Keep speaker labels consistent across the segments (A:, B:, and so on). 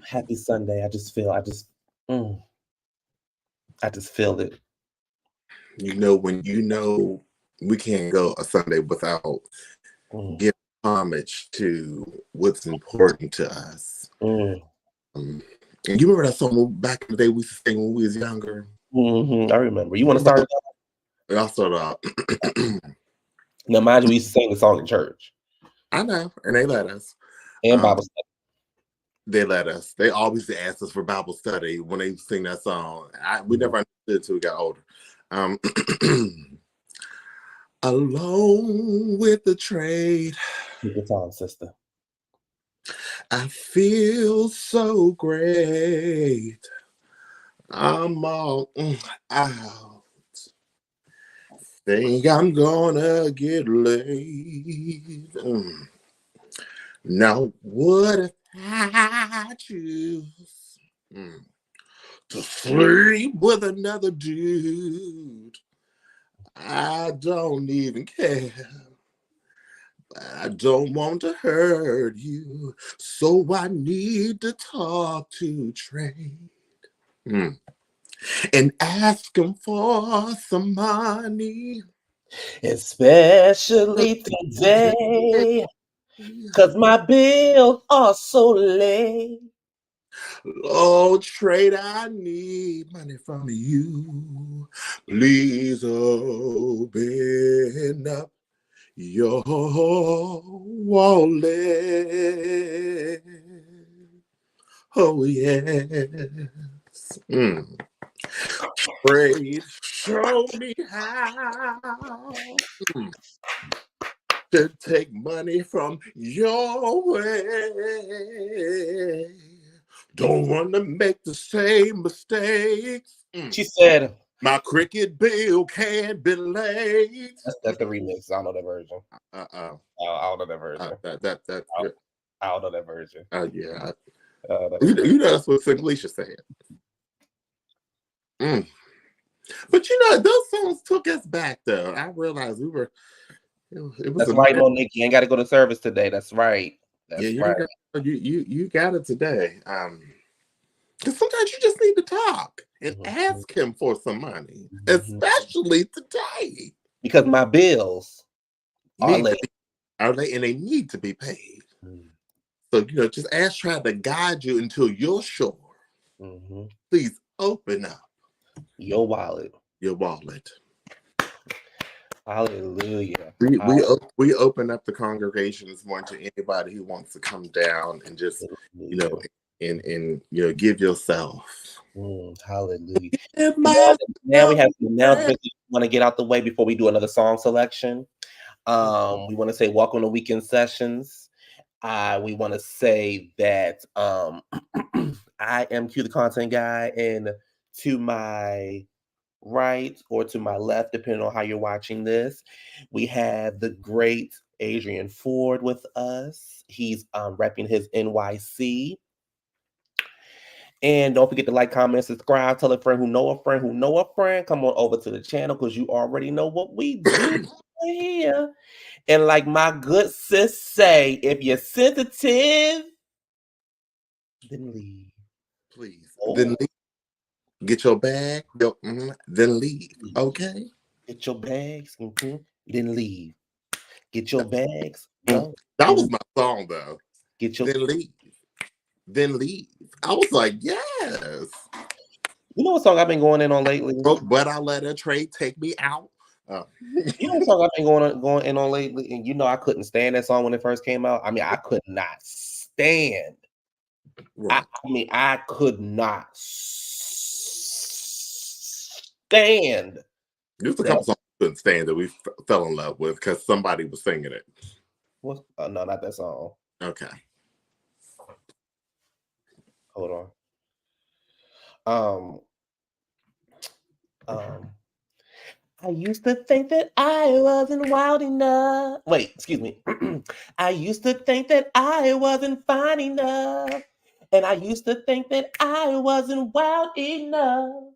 A: Happy Sunday. I just feel it.
B: When we can't go a Sunday without giving homage to what's important to us. And you remember that song back in the day we used to sing when we was younger?
A: I remember. You want to start it
B: off? I'll start off.
A: Now, mind you, we used to sing the song in church.
B: I know, and they let us.
A: And Bible study.
B: They let us. They always asked us for Bible study when they sing that song. We never understood until we got older. Alone with the trade.
A: Take your time, sister.
B: I feel so great. I'm all out. Think I'm gonna get laid. Now what if I choose to sleep with another dude? I don't even care. I don't want to hurt you, so I need to talk to Trade and ask him for some money.
A: Especially today, because my bills are so late.
B: Oh, Trade, I need money from you. Please open up your wallet. Oh, yes. Trade, show me how to take money from your way. Don't want to make the same mistakes.
A: She said,
B: my cricket bill can't be late.
A: That's the remix. I don't know that version. I don't know that version.
B: That's good.
A: I don't know that version.
B: Yeah. You know that's what Singlisha said. But those songs took us back though. I realized we were. It was
A: that's right, Monique. You ain't got to go to service today. That's right. That's right.
B: You got it today. Because sometimes you just need to talk and ask him for some money, especially today.
A: Because my bills are late.
B: And they need to be paid. So, just ask Trade to guide you until you're sure. Please open up
A: your wallet. Hallelujah.
B: We open up the congregation this morning to anybody who wants to come down and just, and give yourself.
A: Hallelujah. Now we have some announcements we want to get out the way before we do another song selection. We want to say welcome to Weekend Sessions. We want to say that I am Q, the content guy, and to my right or to my left, depending on how you're watching this, we have the great Adrian Ford with us. He's repping his NYC. And don't forget to like, comment, subscribe, tell a friend who know a friend who know a friend. Come on over to the channel because you already know what we do here. And like my good sis say, if you're sensitive, then leave.
B: Please. Then leave. Get your bag, then leave. Okay?
A: Get your bags, then leave. Get your bags. Go.
B: That was my song, though.
A: Get your
B: then leave. I was like, yes.
A: You know what song I've been going in on lately?
B: But I let a Trade take me out.
A: You know what song I've been going in on lately? And I couldn't stand that song when it first came out. I mean, I could not stand. Right. I could not stand.
B: There's a couple songs I couldn't stand that we fell in love with because somebody was singing it.
A: What? No, not that song.
B: Okay.
A: Hold on. I used to think that I wasn't wild enough. Wait, excuse me. I used to think that I wasn't fine enough. And I used to think that I wasn't wild enough.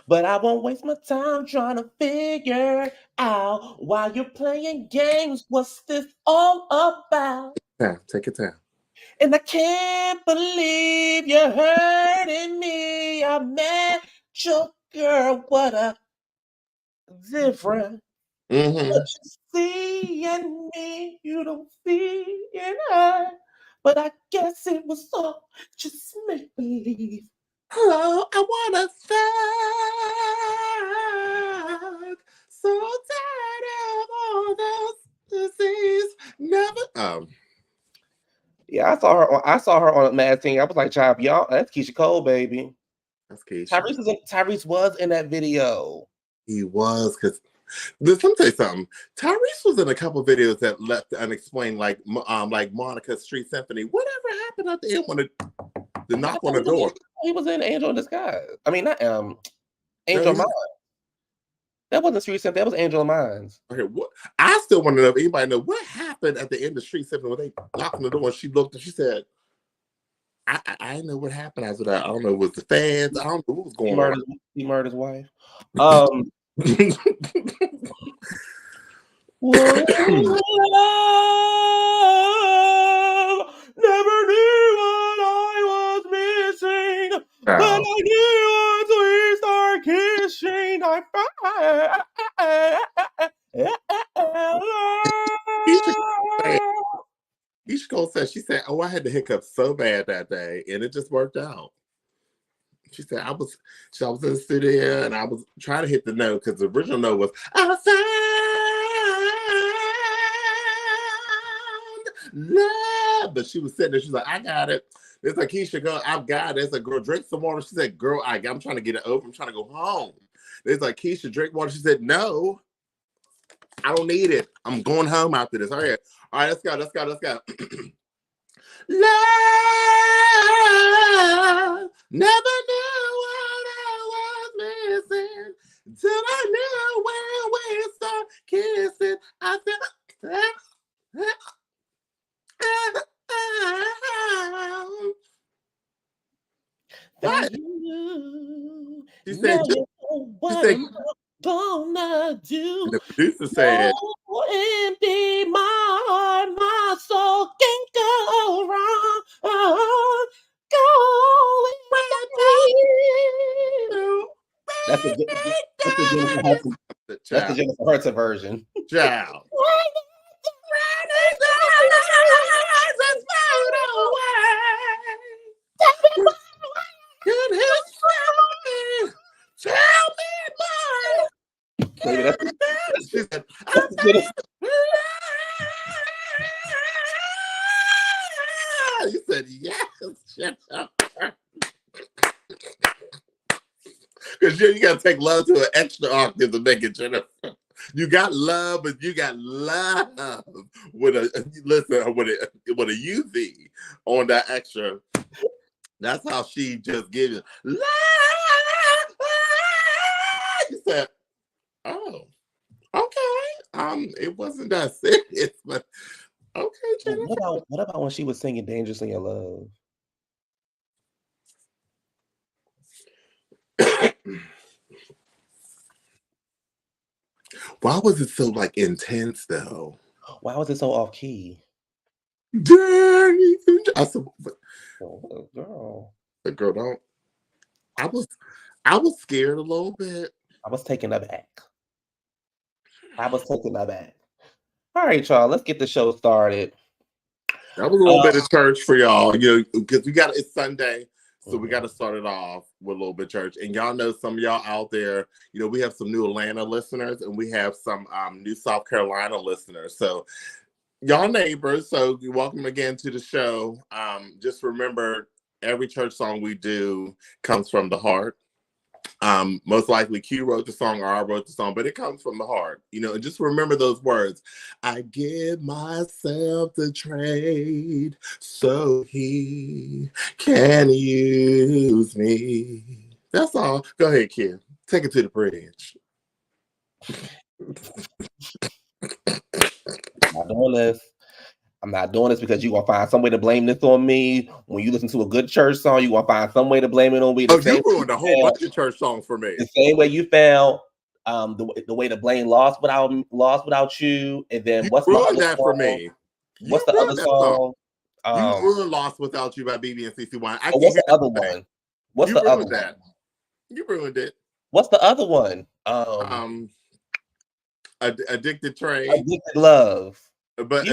A: But I won't waste my time trying to figure out while you're playing games, what's this all about?
B: Yeah, take your time.
A: And I can't believe you're hurting me. I met your girl. What a difference. What you see in me, you don't see in her. But I guess it was all just make believe.
B: Oh, I wanna fuck. So tired of all those disease. Never.
A: Yeah, I saw her on Mad Thing. I was like, "Child, y'all, that's Keisha Cole, baby."
B: That's Keisha.
A: Tyrese was in that video.
B: He was, because let me tell you something. Tyrese was in a couple videos that left unexplained, like Monica's Street Symphony. Whatever happened at the end when the knock on the door?
A: He was in Angel in Disguise. I mean, not Angel
B: No,
A: Minds. That wasn't Street Symphony. That was Angel Minds.
B: Okay, what? I still want to know if anybody know what happened at the end of Street Symphony when they knocked on the door and she looked and she said, I didn't know what happened after that. I don't know. It was the fans? I don't know what was going on.
A: He murdered his wife. Love, never knew what I was missing, but I knew once we start kissing, I
B: Keisha Cole said, she said, "Oh, I had the hiccups so bad that day, and it just worked out." She said, I was in the studio and I was trying to hit the note because the original note was, I found love. But she was sitting there, she's like, I got it. It's like, Keisha, go, I've got it. It's like, girl, drink some water. She said, girl, I'm trying to get it over. I'm trying to go home. It's like, Keisha, drink water. She said, no, I don't need it. I'm going home after this. All right, let's go. Love, never knew what I was missing till I knew when we start kissing. I feel
A: what? She said, what am I gonna do?
B: And the producer said,
A: empty my heart, my soul can't go wrong. Go without me. That's the Jennifer Hudson version.
B: Ciao. Tell me more.
A: Baby,
B: she said, you said yes. Shut up. Because you got to take love to an extra octave to make it, Jennifer. You got love, but you got love with a UV on that extra. That's how she just gives it. Love. You said, oh, okay. It wasn't that serious, but okay, Jennifer.
A: What about when she was singing "Dangerously in Love"?
B: Why was it so intense though?
A: Why was it so off key?
B: Dang! I said,
A: girl.
B: The girl don't. I was scared a little bit.
A: I was taken aback. All right, y'all. Let's get the show started.
B: That was a little bit of church for y'all, because it's Sunday. So we got to start it off with a little bit of church. And y'all know some of y'all out there, we have some new Atlanta listeners and we have some new South Carolina listeners. So y'all neighbors, so you're welcome again to the show. Just remember, every church song we do comes from the heart. Most likely Q wrote the song or I wrote the song, but it comes from the heart, and just remember those words. I give myself to trade so he can use me. That's all. Go ahead, Q. Take it to the bridge.
A: I'm not doing this because you're going to find some way to blame this on me. When you listen to a good church song, you're going to find some way to blame it on me.
B: You ruined a whole bunch of church songs for me.
A: The same way you found the way to blame Lost Without You. And then
B: you ruined that for me.
A: What's the other
B: that song.
A: song?
B: You ruined Lost Without You by BB and CC Wine. I can't
A: what's
B: hear
A: the other
B: that.
A: one? What's
B: You
A: the other
B: ruined
A: one?
B: that. You ruined it.
A: What's the other one?
B: Addicted Train.
A: Addicted Love.
B: But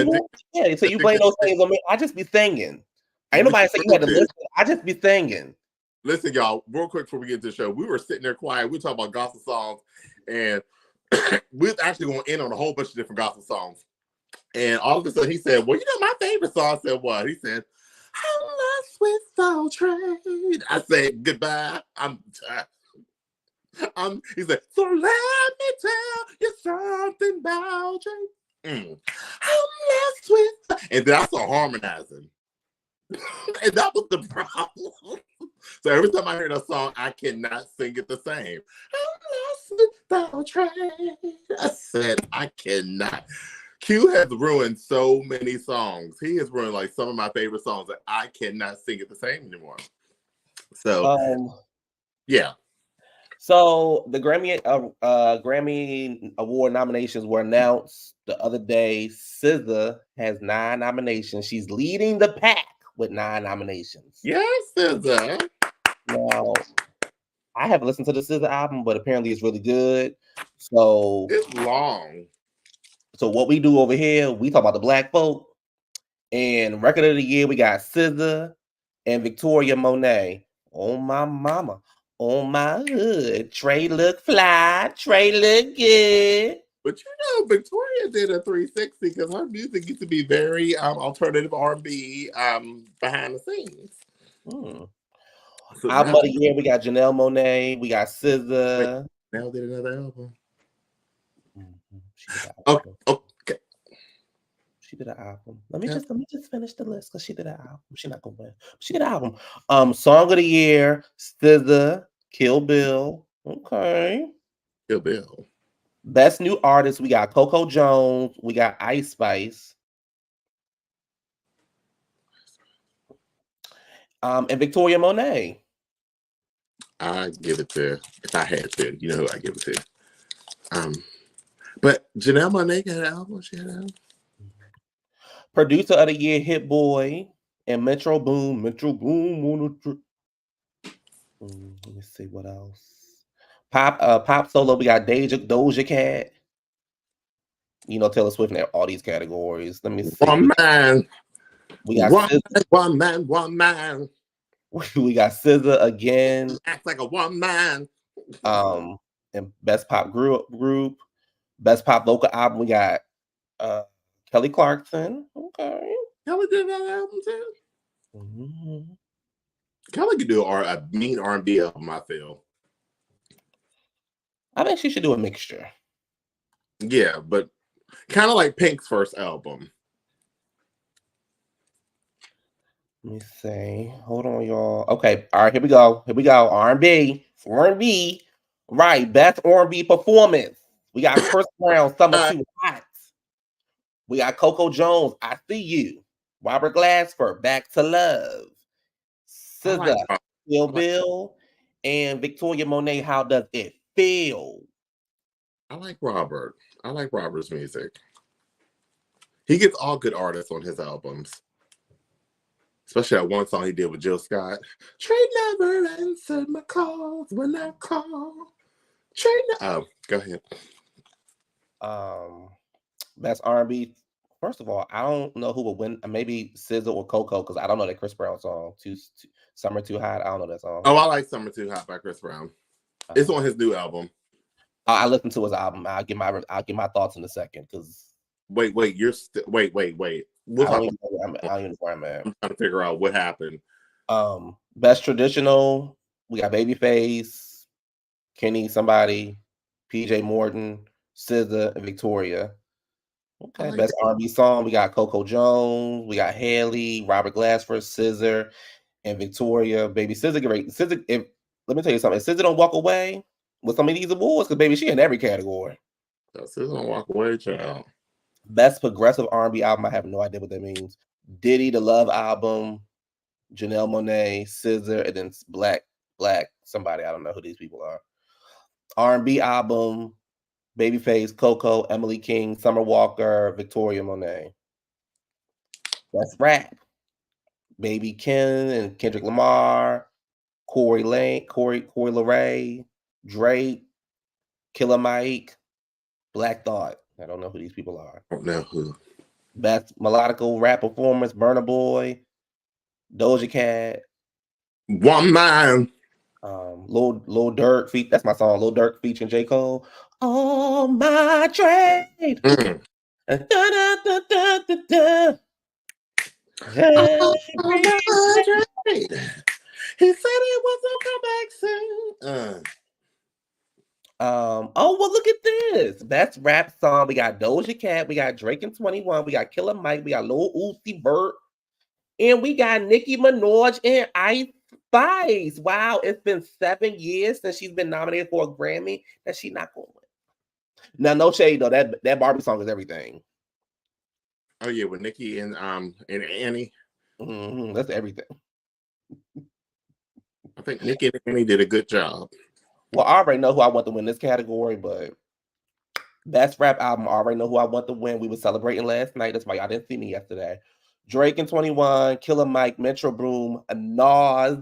A: Yeah, so you blame those things on me. I just be singing. Ain't nobody say you had to listen. I just be singing.
B: Listen, y'all, real quick before we get to the show, we were sitting there quiet. We were talking about gospel songs, and we're actually going to end on a whole bunch of different gospel songs. And all of a sudden, he said, "Well, you know, my favorite song." I said, "What?" He said, "I'm lost without trade." I said, "Goodbye." He said, "So let me tell you something about you." I'm lost with, and then I saw harmonizing, and that was the problem. So every time I hear that song, I cannot sing it the same. I'm lost without trade. I said, I cannot. Q has ruined so many songs. He has ruined like some of my favorite songs that I cannot sing it the same anymore. So, yeah.
A: So the Grammy Award nominations were announced the other day. SZA has 9 nominations. She's leading the pack with 9 nominations.
B: Yes, SZA.
A: Now, I haven't listened to the SZA album, but apparently it's really good. So
B: it's long.
A: So what we do over here, we talk about the black folk. And record of the year, we got SZA and Victoria Monet. Oh my mama. Oh my hood. Trey look fly. Trey look good.
B: But you know, Victoria did a 360 because her music used to be very alternative R&B behind the scenes.
A: So album of the year, we got Janelle Monáe, we got SZA.
B: Now did another album.
A: She did
B: okay.
A: She did an album. Let me just finish the list because she did an album. She's not gonna win. She did an album. Song of the year, SZA, Kill Bill. Okay.
B: Kill Bill.
A: Best new artist, we got Coco Jones, we got Ice Spice. And Victoria Monet.
B: I give it to, if I had to, you know who I give it to. But Janelle Monáe got an album. She had an album.
A: Producer of the year, Hit Boy, and Metro Boom. Let me see what else. Pop solo, we got Doja Cat. You know, Taylor Swift in all these categories. Let me see.
B: One man.
A: We got
B: one man.
A: We got SZA again.
B: Acts like a one man.
A: And best pop group. Best pop local album, we got Kelly Clarkson. Okay.
B: Kelly did that album too. Mm-hmm. Kelly could do a mean R&B album, I feel.
A: I think she should do a mixture.
B: Yeah, but kind of like Pink's first album.
A: Let me see. Hold on, y'all. Okay. All right, here we go. R&B. R&B. Right. Best R&B performance. We got Chris Brown, Summer Too Hot. We got Coco Jones, I See You. Robert Glasper, Back to Love. SZA, Kill Bill. And Victoria Monet, How Does It Feel?
B: I like Robert. I like Robert's music. He gets all good artists on his albums. Especially that one song he did with Jill Scott. Trey never answered my calls when I call. Oh, go ahead.
A: Best R&B. First of all, I don't know who would win. Maybe SZA or Coco, because I don't know that Chris Brown song. Summer Too Hot. I don't know that song.
B: Oh, I like Summer Too Hot by Chris Brown. It's on his new album.
A: I listened to his album. I'll give my thoughts in a second. Because
B: wait. We'll
A: I don't even know where I'm at.
B: I'm trying to figure out what happened.
A: Best traditional. We got Babyface, Kenny, somebody, PJ Morton, SZA, and Victoria. Okay. Like best R&B song. We got Coco Jones. We got Haley, Robert Glasper, SZA, and Victoria. Baby SZA, great. SZA. Let me tell you something. If SZA don't walk away with some of these awards, because baby, she in every category.
B: SZA don't walk away, child.
A: Best progressive R&B album. I have no idea what that means. Diddy, the Love album. Janelle Monáe, SZA, and then Black somebody. I don't know who these people are. R&B album. Babyface, Coco, Emily King, Summer Walker, Victoria Monet. That's rap. Baby Ken and Kendrick Lamar, Corey Lane, Corey LeRae, Drake, Killer Mike, Black Thought. I don't know who these people are.
B: I don't know who.
A: Best melodical rap performance, Burna Boy, Doja Cat,
B: Woman.
A: Lil Durk feat. That's my song. Lil Durk featuring J Cole. All my trade.
B: Mm.
A: Da, da, da, da, da, da.
B: Oh,
A: Every
B: my trade. He said he was gonna come back soon.
A: Oh well, look at this. Best rap song. We got Doja Cat, we got Drake and 21, we got Killer Mike, we got Lil Uzi Vert, and we got Nicki Minaj and Ice Spice. Wow, it's been 7 years since she's been nominated for a Grammy that she not going to win. Now, no shade though. That Barbie song is everything.
B: Oh yeah, with Nicki and Annie.
A: That's everything.
B: I think Nicki and Annie did a good job.
A: Well, I already know who I want to win this category, but best rap album, I already know who I want to win. We were celebrating last night. That's why y'all didn't see me yesterday. Drake and 21, Killer Mike, Metro Boom, Nas,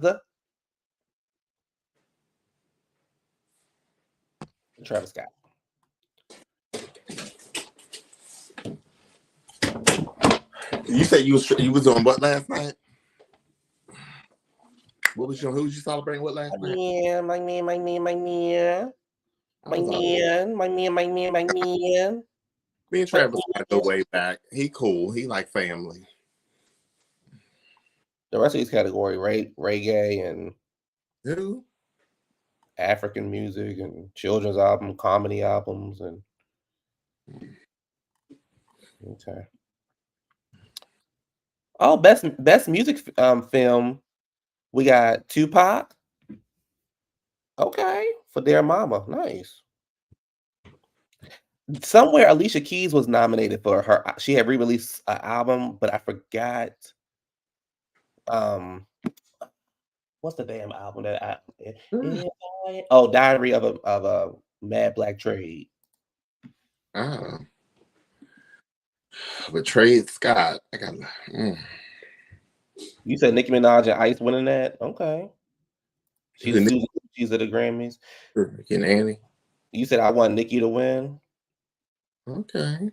A: Travis Scott.
B: You said you was on what last night? Who was you celebrating with last night?
A: My man.
B: Me and Travis go way back. He cool. He like family.
A: The rest of these category, reggae and
B: Who?
A: African music and children's album, comedy albums, and okay. Oh, best music film. We got Tupac. Okay, for Dear Mama, nice. Somewhere Alicia Keys was nominated for her. She had re-released an album, but I forgot. What's the damn album that Diary of a Mad Black Trade.
B: But Trey Scott, I got.
A: You said Nicki Minaj and Ice winning that? Okay. She's at the Grammys.
B: Nicki and Annie.
A: You said I want Nicki to win.
B: Okay.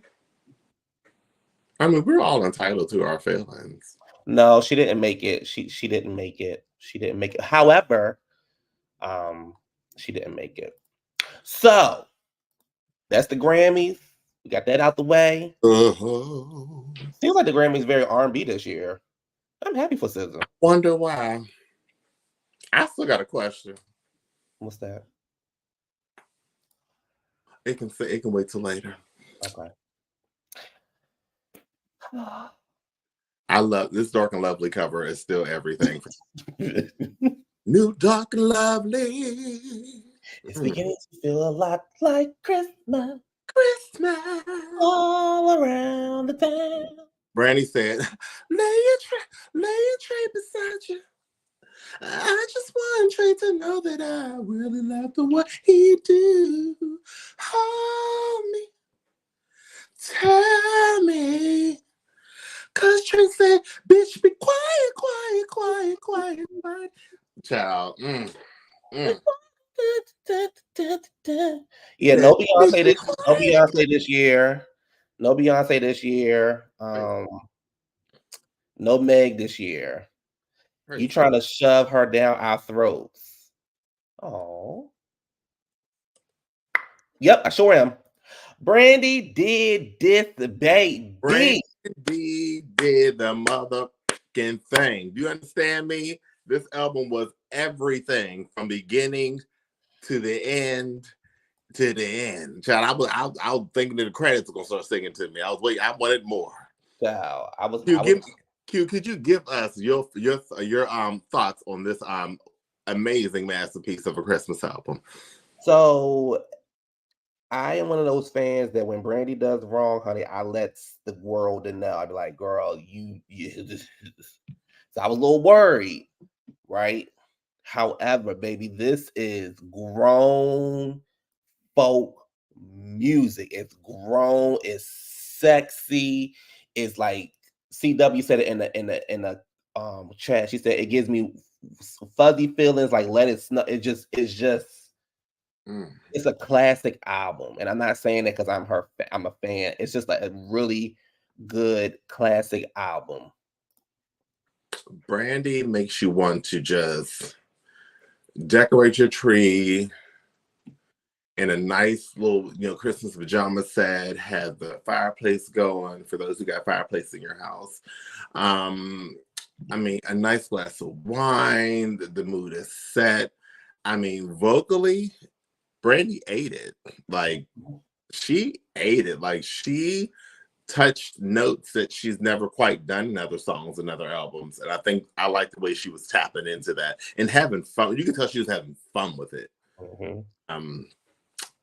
B: I mean, we're all entitled to our feelings.
A: No, she didn't make it. She didn't make it. She didn't make it. However, she didn't make it. So that's the Grammys. We got that out the way. Seems like the Grammys very R&B this year. I'm happy for SZA.
B: Wonder why. I still got a question.
A: What's that?
B: It can wait till later.
A: Okay.
B: I love this Dark and Lovely cover is still everything. New Dark and Lovely.
A: It's beginning to feel a lot like Christmas.
B: Christmas.
A: All around the town.
B: Brandy said, lay your tray beside you. I just want Trey to know that I really love the way he do. Hold me. Tell me. Cause Trey said, bitch, be quiet. Child.
A: Yeah, no Beyonce this year. No Beyonce this year. No Meg this year. You trying to shove her down our throats. Oh. Yep, I sure am. Brandy did this, baby.
B: Brandy did the motherfucking thing. Do you understand me? This album was everything from beginning to the end. Child, I was thinking that the credits were gonna start singing to me. I wanted more.
A: Wow,
B: Q, could you give us your thoughts on this amazing masterpiece of a Christmas album?
A: So I am one of those fans that when Brandy does wrong, honey, I let the world know. I'd be like, girl, you. So I was a little worried, right? However, baby, this is grown folk music. It's grown, it's sexy, it's like CW said it in the chat. She said it gives me fuzzy feelings, like let it snow. It's a classic album, and I'm not saying that because I'm a fan. It's just like a really good classic album.
B: Brandy makes you want to just decorate your tree in a nice little, Christmas pajama set, have the fireplace going for those who got fireplace in your house. A nice glass of wine, the mood is set. Vocally, Brandy ate it. Like, she ate it. Like, she touched notes that she's never quite done in other songs and other albums. And I think I like the way she was tapping into that and having fun. You can tell she was having fun with it.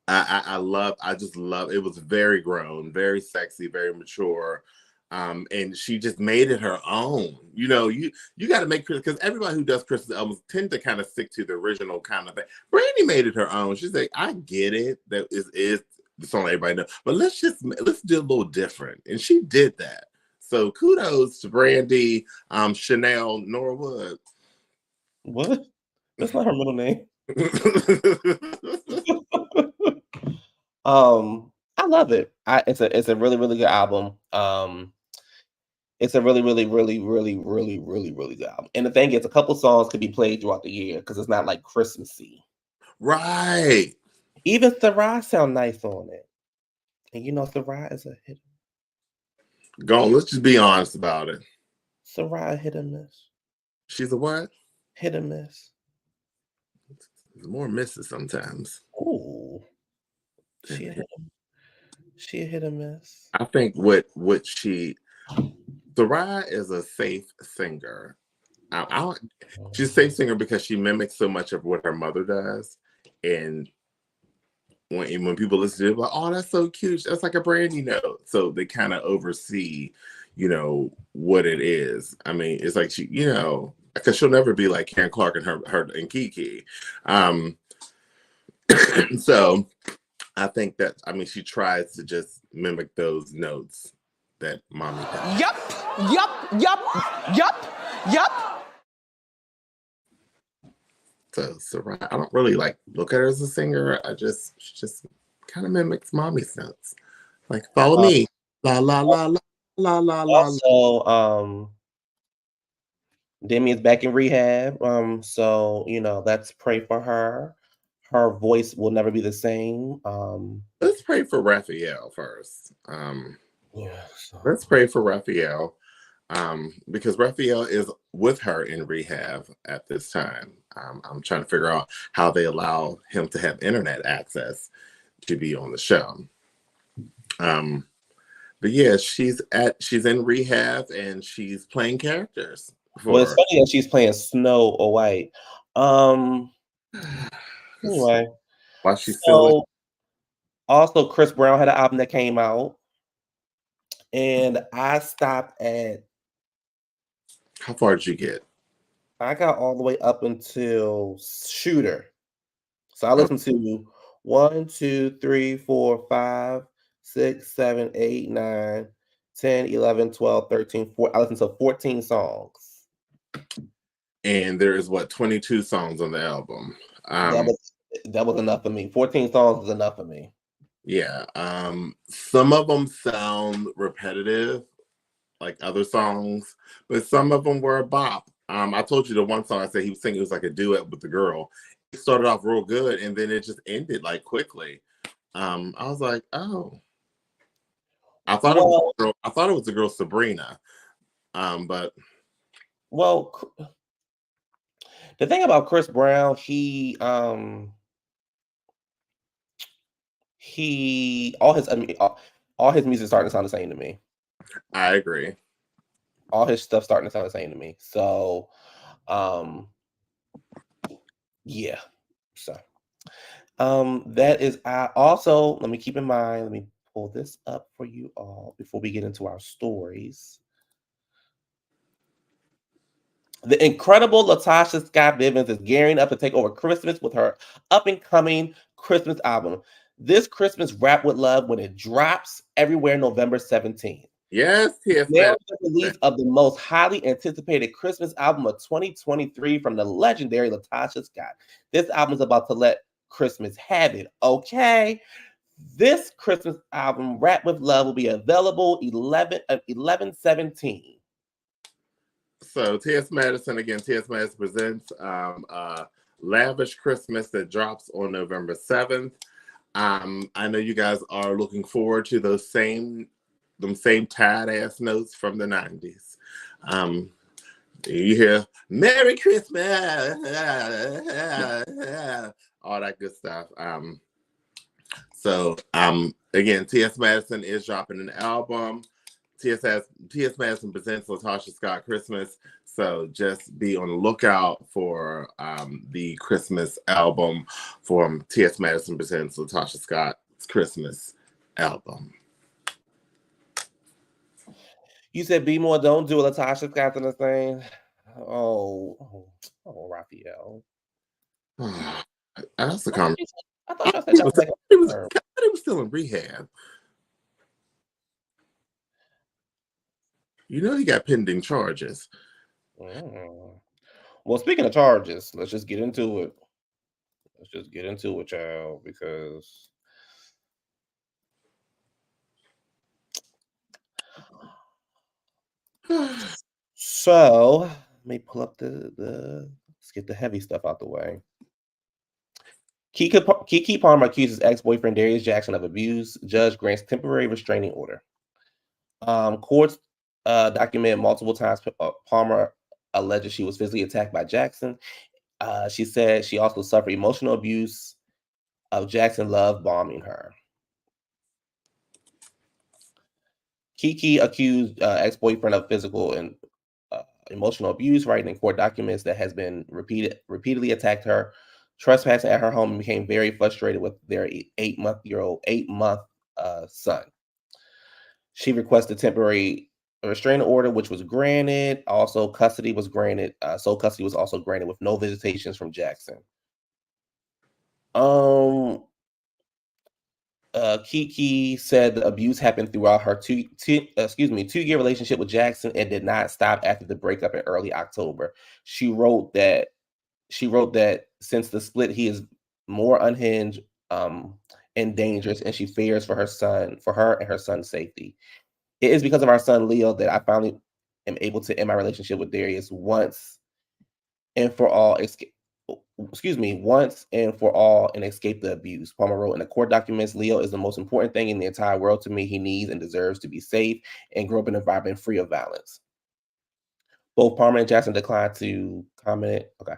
B: I just love it. Was very grown, very sexy, very mature. And she just made it her own. You got to make Christmas, because everybody who does Christmas albums tend to kind of stick to the original kind of thing. Brandy made it her own. She's like, I get it. That is the song everybody knows, but let's do a little different. And she did that. So kudos to Brandy, Chanel Norwood.
A: What? That's not her middle name. I love it. It's a really, really good album. It's a really, really, really, really, really, really, really good album. And the thing is, a couple songs could be played throughout the year because it's not like Christmassy.
B: Right.
A: Even Sarah sound nice on it. And Sarah is a hit.
B: Go on, let's just be honest about it.
A: Sarah hit or miss.
B: She's a what?
A: Hit or miss.
B: There's more misses sometimes.
A: Ooh. She a hit or miss.
B: I think Sarah is a safe singer. She's a safe singer because she mimics so much of what her mother does. And when people listen to it, like, oh, that's so cute. That's like a Brandy note. So they kind of oversee, what it is. It's like she, because she'll never be like Karen Clark and her and Kiki. So I think that, she tries to just mimic those notes that mommy does.
C: Yup.
B: So Sarah, I don't really look at her as a singer. She just kind of mimics mommy's notes. Like, follow me. La la la la la la la.
A: Also, Demi is back in rehab. So let's pray for her. Her voice will never be the same.
B: Let's pray for Raphael first. Let's pray for Raphael. Because Raphael is with her in rehab at this time. I'm trying to figure out how they allow him to have internet access to be on the show. But yeah, she's in rehab and she's playing characters.
A: Well, it's funny that she's playing Snow or White. Anyway,
B: why she's still
A: also Chris Brown had an album that came out, and I stopped at.
B: How far did you get?
A: I got all the way up until Shooter. So I listened to 1, 2, 3, 4, 5, 6, 7, 8, 9, 10, 11, 12, 13, 14. I listened to 14 songs.
B: And there is 22 songs on the album.
A: That was enough for me. 14 songs was enough for me.
B: Yeah. Some of them sound repetitive, like other songs, but some of them were a bop. I told you the one song I said he was singing, it was like a duet with the girl. It started off real good and then it just ended quickly. I was like, oh. I thought it was the girl Sabrina. But
A: the thing about Chris Brown, all his music starting to sound the same to me.
B: I agree.
A: All his stuff starting to sound the same to me. So, yeah. So, that is. I also let me keep in mind. Let me pull this up for you all before we get into our stories. The incredible Latasha Scott Bivens is gearing up to take over Christmas with her up-and-coming Christmas album. This Christmas, Rap with Love, when it drops everywhere November 17th.
B: Yes, T.S.
A: Now
B: Madison.
A: the release of the most highly anticipated Christmas album of 2023 from the legendary LaTasha Scott. This album is about to let Christmas have it, okay? This Christmas album, Rap with Love, will be available 11/17.
B: So T.S. Madison again. T.S. Madison presents Lavish Christmas that drops on November 7th. I know you guys are looking forward to those same tired ass notes from the 90s. You hear Merry Christmas, all that good stuff. So again, T.S. Madison is dropping an album. T.S. Madison presents LaTasha Scott Christmas. So just be on the lookout for the Christmas album from T.S. Madison presents LaTasha Scott's Christmas album.
A: You said be more, don't do it. LaTasha Scott the thing. Oh, Raphael.
B: That's the comment.
A: I thought y'all said that was like
B: he was still in rehab. You know he got pending charges.
A: Well, speaking of charges, let's just get into it. Y'all, because so let me pull up let's get the heavy stuff out the way. Keke Palmer accuses ex-boyfriend Darius Jackson of abuse. Judge grants temporary restraining order. Courts documented multiple times Palmer alleged she was physically attacked by Jackson. She said she also suffered emotional abuse of Jackson love bombing her. Keke accused ex-boyfriend of physical and emotional abuse, writing in court documents that has been repeatedly attacked her, trespassing at her home, and became very frustrated with their 8-month son. She requested temporary restraining order, which was granted. Also, custody was granted. Sole custody was also granted with no visitations from Jackson. Keke said the abuse happened throughout her two-year relationship with Jackson and did not stop after the breakup in early October. She wrote that since the split, he is more unhinged and dangerous, and she fears for her and her son's safety. It is because of our son Leo that I finally am able to end my relationship with Darius once and for all and escape the abuse. Palmer wrote in the court documents, Leo is the most important thing in the entire world to me. He needs and deserves to be safe and grow up in an environment free of violence. Both Palmer and Jackson declined to comment. Okay.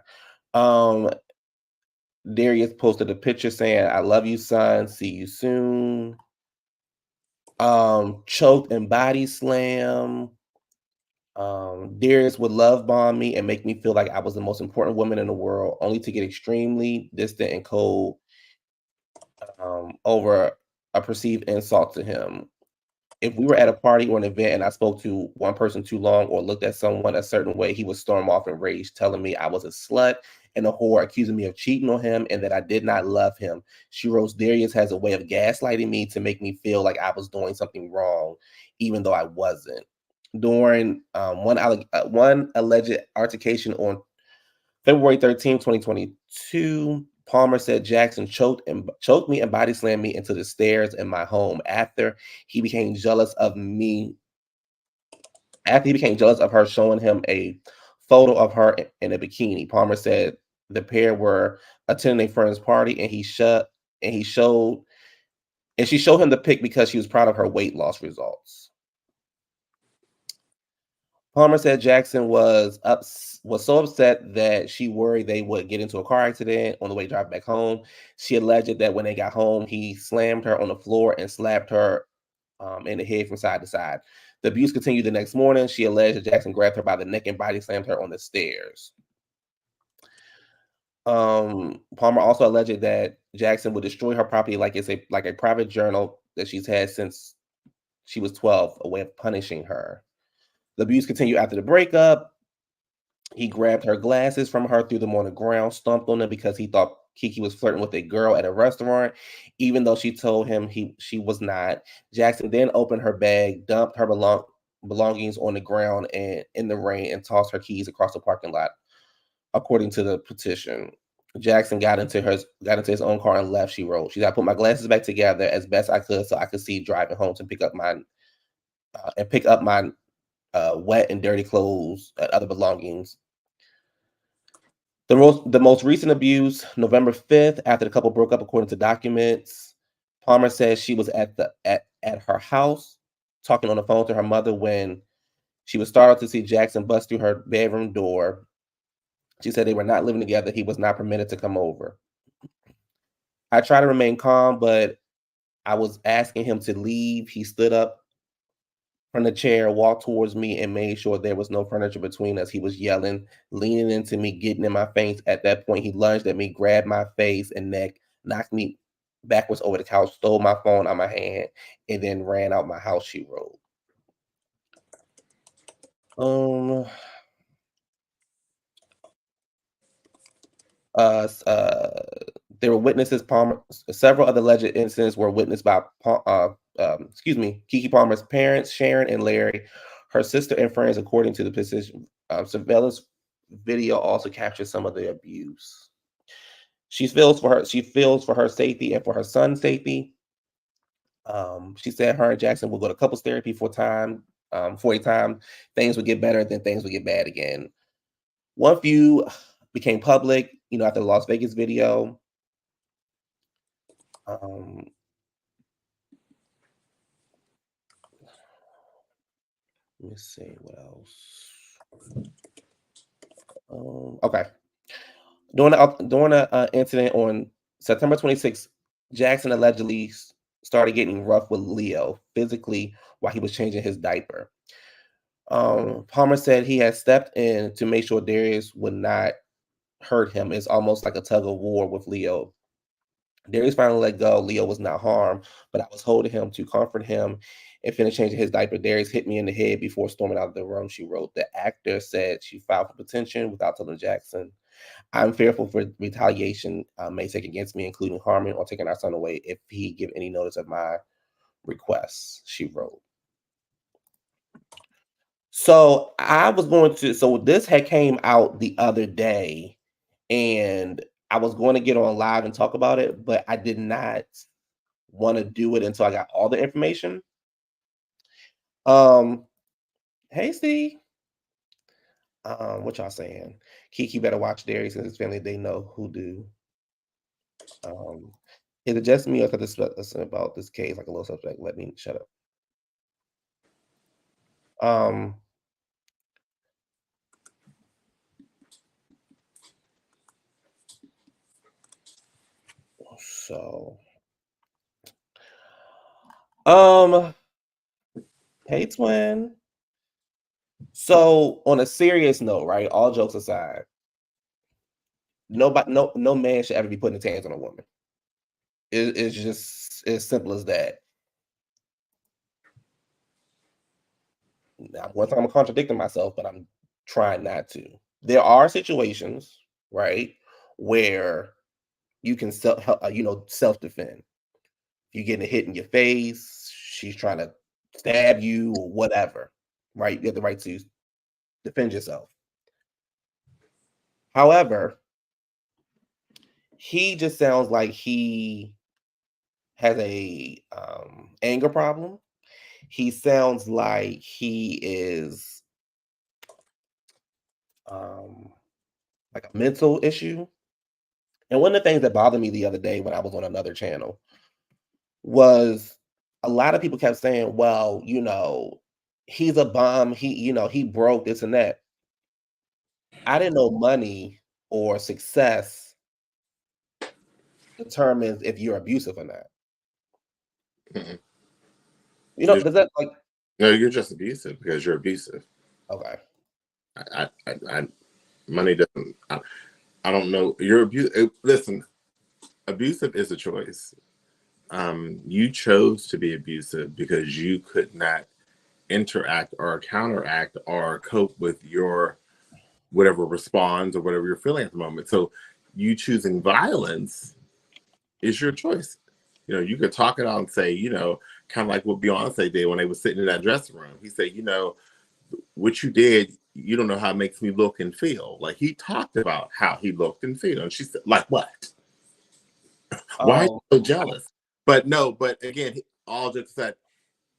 A: Darius posted a picture saying, I love you, son. See you soon. Choked and body slam. Darius would love bomb me and make me feel like I was the most important woman in the world, only to get extremely distant and cold over a perceived insult to him. If we were at a party or an event and I spoke to one person too long or looked at someone a certain way, he would storm off in rage, telling me I was a slut and a whore, accusing me of cheating on him and that I did not love him. She wrote, Darius has a way of gaslighting me to make me feel like I was doing something wrong, even though I wasn't. During one alleged altercation on February 13, 2022, Palmer said Jackson choked me and body slammed me into the stairs in my home after he became jealous of me. After he became jealous of her showing him a photo of her in a bikini. Palmer said the pair were attending a friend's party and she showed him the pic because she was proud of her weight loss results. Palmer said Jackson was so upset that she worried they would get into a car accident on the way driving back home. She alleged that when they got home, he slammed her on the floor and slapped her in the head from side to side. The abuse continued the next morning. She alleged that Jackson grabbed her by the neck and body slammed her on the stairs. Palmer also alleged that Jackson would destroy her property like it's a private journal that she's had since she was 12, a way of punishing her. The abuse continued after the breakup. He grabbed her glasses from her, threw them on the ground, stomped on them because he thought Kiki was flirting with a girl at a restaurant, even though she told him she was not. Jackson then opened her bag, dumped her belongings on the ground and in the rain, and tossed her keys across the parking lot, according to the petition. Jackson got into his own car and left. She wrote, "She said, I put my glasses back together as best I could so I could see driving home to pick up my wet and dirty clothes and other belongings." The most recent abuse, November 5th, after the couple broke up, according to documents. Palmer says she was at her house talking on the phone to her mother when she was startled to see Jackson bust through her bedroom door. She said they were not living together. He was not permitted to come over. I tried to remain calm, but I was asking him to leave. He stood up from the chair, walked towards me, and made sure there was no furniture between us. He was yelling, leaning into me, getting in my face. At that point, he lunged at me, grabbed my face and neck, knocked me backwards over the couch, stole my phone out of my hand, and then ran out my house, she wrote. Um, there were witnesses. Several other alleged incidents were witnessed by, Kiki Palmer's parents, Sharon and Larry, her sister and friends, according to the petition. Surveillance video also captures some of the abuse. She feels for her. She feels for her safety and for her son's safety. She said her and Jackson will go to couples therapy for a time things would get better, then things would get bad again. One feud became public, after the Las Vegas video. Um, Let me see what else. Okay. During an incident on September 26th, Jackson allegedly started getting rough with Leo physically while he was changing his diaper. Palmer said he had stepped in to make sure Darius would not hurt him. It's almost like a tug of war with Leo. Darius finally let go. Leo was not harmed, but I was holding him to comfort him and finished changing his diaper. Darius hit me in the head before storming out of the room, she wrote. The actor said she filed for petition without telling Jackson. I'm fearful for retaliation may take against me, including harming or taking our son away if he give any notice of my requests, she wrote. So this had came out the other day, and I was going to get on live and talk about it, but I did not want to do it until I got all the information. Hey Steve. What y'all saying? Kiki better watch Darius and his family. They know who do. Is it just me or could this about this case like a little suspect? Let me shut up. So, hey twin. So, on a serious note, right? All jokes aside, no man should ever be putting his hands on a woman. It's just as simple as that. Now, once I'm contradicting myself, but I'm trying not to. There are situations, right, where you can self defend. You're getting a hit in your face, she's trying to stab you or whatever, right? You have the right to defend yourself. However, he just sounds like he has a anger problem. He sounds like he is like a mental issue. And one of the things that bothered me the other day when I was on another channel was a lot of people kept saying, well, he's a bum. He broke this and that. I didn't know money or success determines if you're abusive or not.
B: Mm-mm.
A: Does that like?
B: No, you're just abusive because you're abusive.
A: Okay.
B: Money doesn't. I don't know. You're abusive. Listen, abusive is a choice. You chose to be abusive because you could not interact or counteract or cope with your whatever responds or whatever you're feeling at the moment. So you choosing violence is your choice. You could talk it out and say, kind of like what Beyonce did when they were sitting in that dressing room. He said, what you did, you don't know how it makes me look and feel. Like, he talked about how he looked and feel. And she said, like, what? Why are you so jealous? But no, but again, all just said,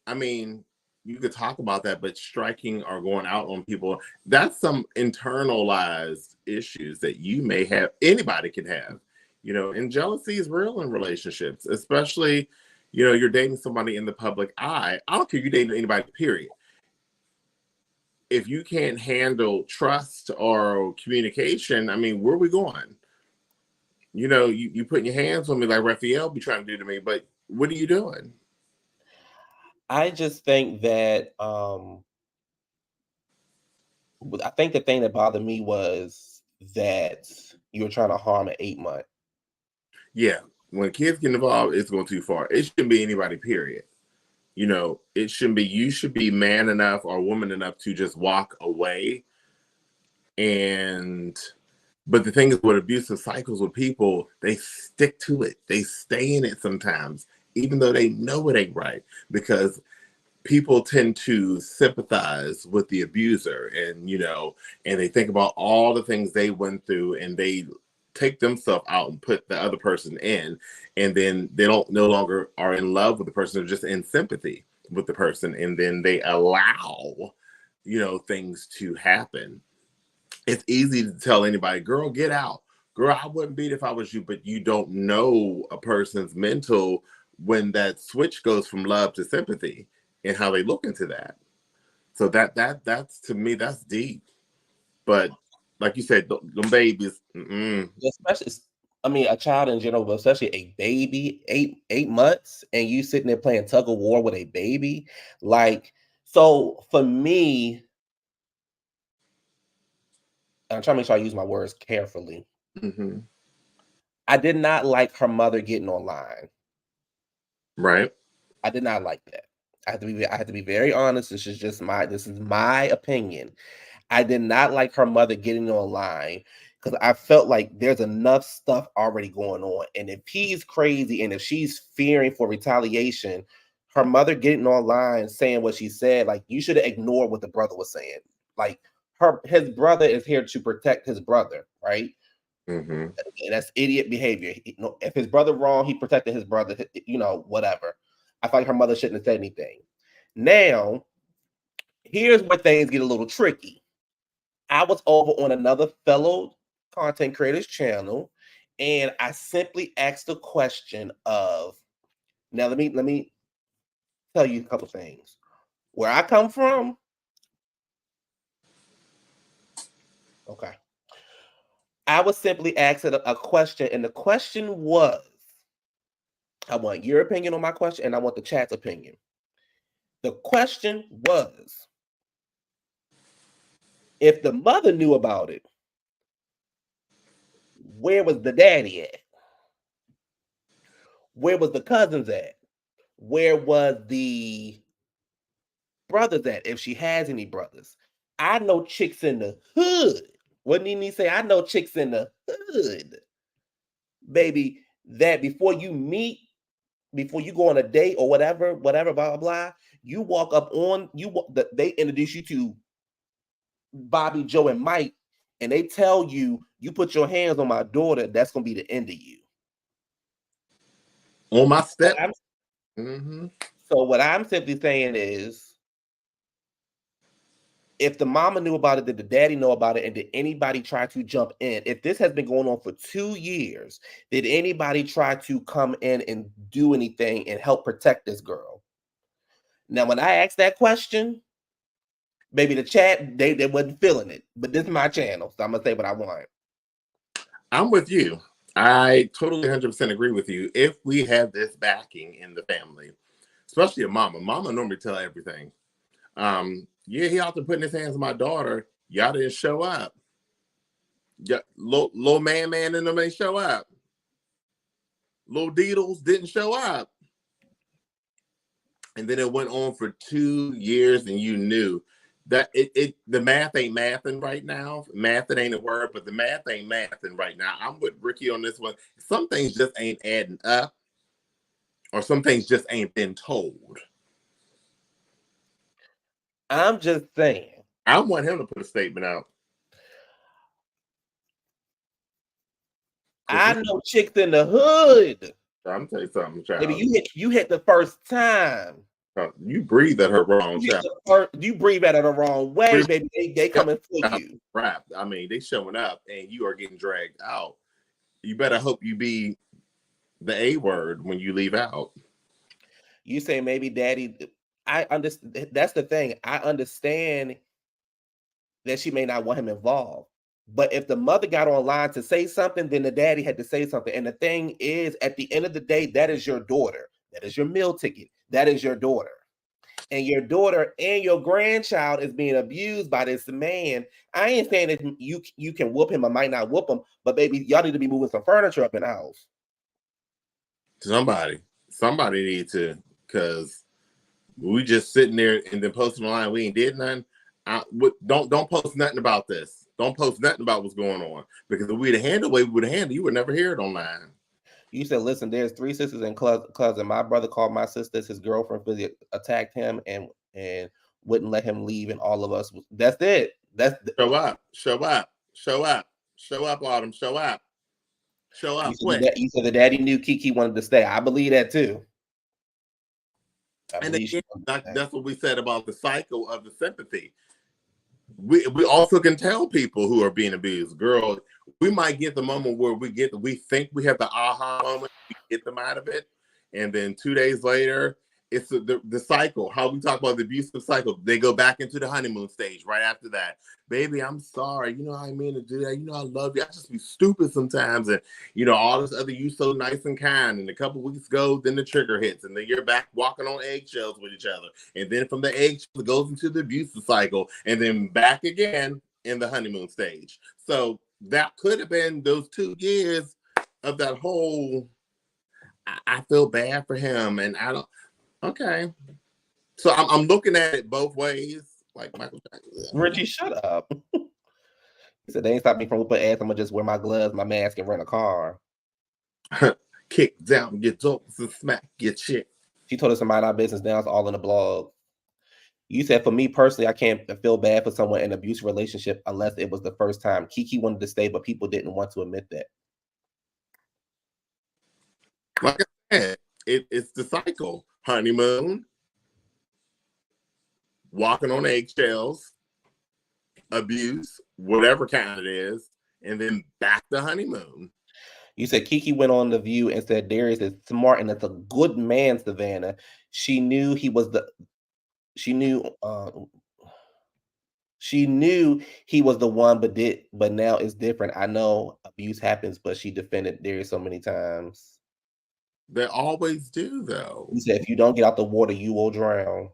B: I mean, you could talk about that, but striking or going out on people, that's some internalized issues that you may have, anybody can have, and jealousy is real in relationships, especially, you're dating somebody in the public eye. I don't care if you're dating anybody, period. If you can't handle trust or communication, I mean, where are we going? You putting your hands on me like Raphael be trying to do to me, but what are you doing?
A: I just think that I think the thing that bothered me was that you were trying to harm an 8-month.
B: Yeah, when kids get involved, it's going too far. It shouldn't be anybody, period. It shouldn't be. You should be man enough or woman enough to just walk away. But the thing is, with abusive cycles with people, they stick to it. They stay in it sometimes, even though they know it ain't right, because people tend to sympathize with the abuser, and they think about all the things they went through, and they take themselves out and put the other person in, and then they don't no longer are in love with the person, they're just in sympathy with the person, and then they allow things to happen. It's easy to tell anybody, girl, get out. Girl, I wouldn't beat if I was you, but you don't know a person's mental when that switch goes from love to sympathy and how they look into that. So that's, to me, that's deep. But like you said, them babies.
A: Especially, I mean, a child in general, but especially a baby, 8 months, and you sitting there playing tug of war with a baby. Like, so for me, I'm trying to make sure I use my words carefully.
B: Mm-hmm.
A: I did not like her mother getting online.
B: Right.
A: I did not like that. I have to be very honest. This is my opinion. I did not like her mother getting online because I felt like there's enough stuff already going on. And if he's crazy and if she's fearing for retaliation, her mother getting online saying what she said, like, you should have ignored what the brother was saying. Like, his brother is here to protect his brother, right?
B: Mm-hmm.
A: And that's idiot behavior. If his brother wrong, he protected his brother, whatever. I feel like her mother shouldn't have said anything. Now, here's where things get a little tricky. I was over on another fellow content creator's channel, and I simply asked the question of, now let me tell you a couple things. Where I come from, okay. I was simply asking a question, and the question was, I want your opinion on my question, and I want the chat's opinion. The question was, if the mother knew about it, where was the daddy at? Where was the cousins at? Where was the brothers at, if she has any brothers? I know chicks in the hood. What did he say? I know chicks in the hood, baby, that before you meet, before you go on a date or whatever, blah blah blah, you walk up on they introduce you to Bobby, Joe, and Mike, and they tell you, you put your hands on my daughter, that's gonna be the end of you.
B: On my step.
A: Mm-hmm. So what I'm simply saying is, if the mama knew about it, did the daddy know about it, and did anybody try to jump in? If this has been going on for 2 years, did anybody try to come in and do anything and help protect this girl? Now, when I asked that question, maybe the chat, they wasn't feeling it, but this is my channel, so I'm gonna say what I want.
B: I'm with you. I totally 100% agree with you. If we have this backing in the family, especially a mama normally tell everything. Yeah, he out there putting his hands on my daughter. Y'all didn't show up. Yeah, little man and them ain't show up. Little Deedles didn't show up. And then it went on for 2 years, and you knew that the math ain't mathing right now. Math it ain't a word, but the math ain't mathing right now. I'm with Ricky on this one. Some things just ain't adding up, or some things just ain't been told.
A: I'm just saying.
B: I want him to put a statement out.
A: I know chicks in the hood.
B: I'm tell you something, child.
A: Maybe you hit the first time.
B: You breathe at her wrong, child.
A: You breathe at her the wrong way, baby. They coming for you.
B: Rap. I mean, they showing up and you are getting dragged out. You better hope you be the A word when you leave out.
A: You say maybe daddy. I understand. That's the thing. I understand that she may not want him involved. But if the mother got online to say something, then the daddy had to say something. And the thing is, at the end of the day, that is your daughter. That is your meal ticket. That is your daughter. And your daughter and your grandchild is being abused by this man. I ain't saying that you can whoop him or might not whoop him, but baby, y'all need to be moving some furniture up in the house.
B: Somebody need to, because we just sitting there and then posting online. We ain't did nothing. Don't post nothing about this. Don't post nothing about what's going on, because if we'd have handled the way we would have handled, you would never hear it online.
A: You said, listen, there's 3 sisters and cousin. My brother called my sisters. His girlfriend physically attacked him and wouldn't let him leave. And all of us. That's it.
B: Show up. Autumn. Show up. Quick.
A: You said the daddy knew Kiki wanted to stay. I believe that too.
B: And again, that's what we said about the cycle of the sympathy. We also can tell people who are being abused, girl, we might get the moment where we think we have the aha moment, we get them out of it, and then 2 days later, it's the cycle. How we talk about the abusive cycle, they go back into the honeymoon stage right after that. Baby, I'm sorry. You know how I mean to do that. You know I love you. I just be stupid sometimes, and all this other, you so nice and kind. And a couple weeks go, then the trigger hits, and then you're back walking on eggshells with each other. And then from the eggshells, it goes into the abusive cycle, and then back again in the honeymoon stage. So that could have been those 2 years of that whole. I feel bad for him, and I don't. Okay, so I'm looking at it both ways, like Michael Jackson.
A: Richie, shut up. He said they ain't stop me from whooping ass. I'm gonna just wear my gloves, my mask, and rent a car.
B: Kick down your doors and smack your shit.
A: She told us to mind our business. Now it's all in the blog. You said, for me personally, I can't feel bad for someone in an abusive relationship unless it was the first time. Kiki wanted to stay, but people didn't want to admit that.
B: Like I said, it's the cycle. Honeymoon, walking on eggshells, abuse, whatever kind it is, and then back to honeymoon.
A: You said Kiki went on The View and said Darius is smart and it's a good man, Savannah. She knew he was the one, but now it's different. I know abuse happens, but she defended Darius so many times.
B: They always do, though.
A: He said, if you don't get out the water, you will drown.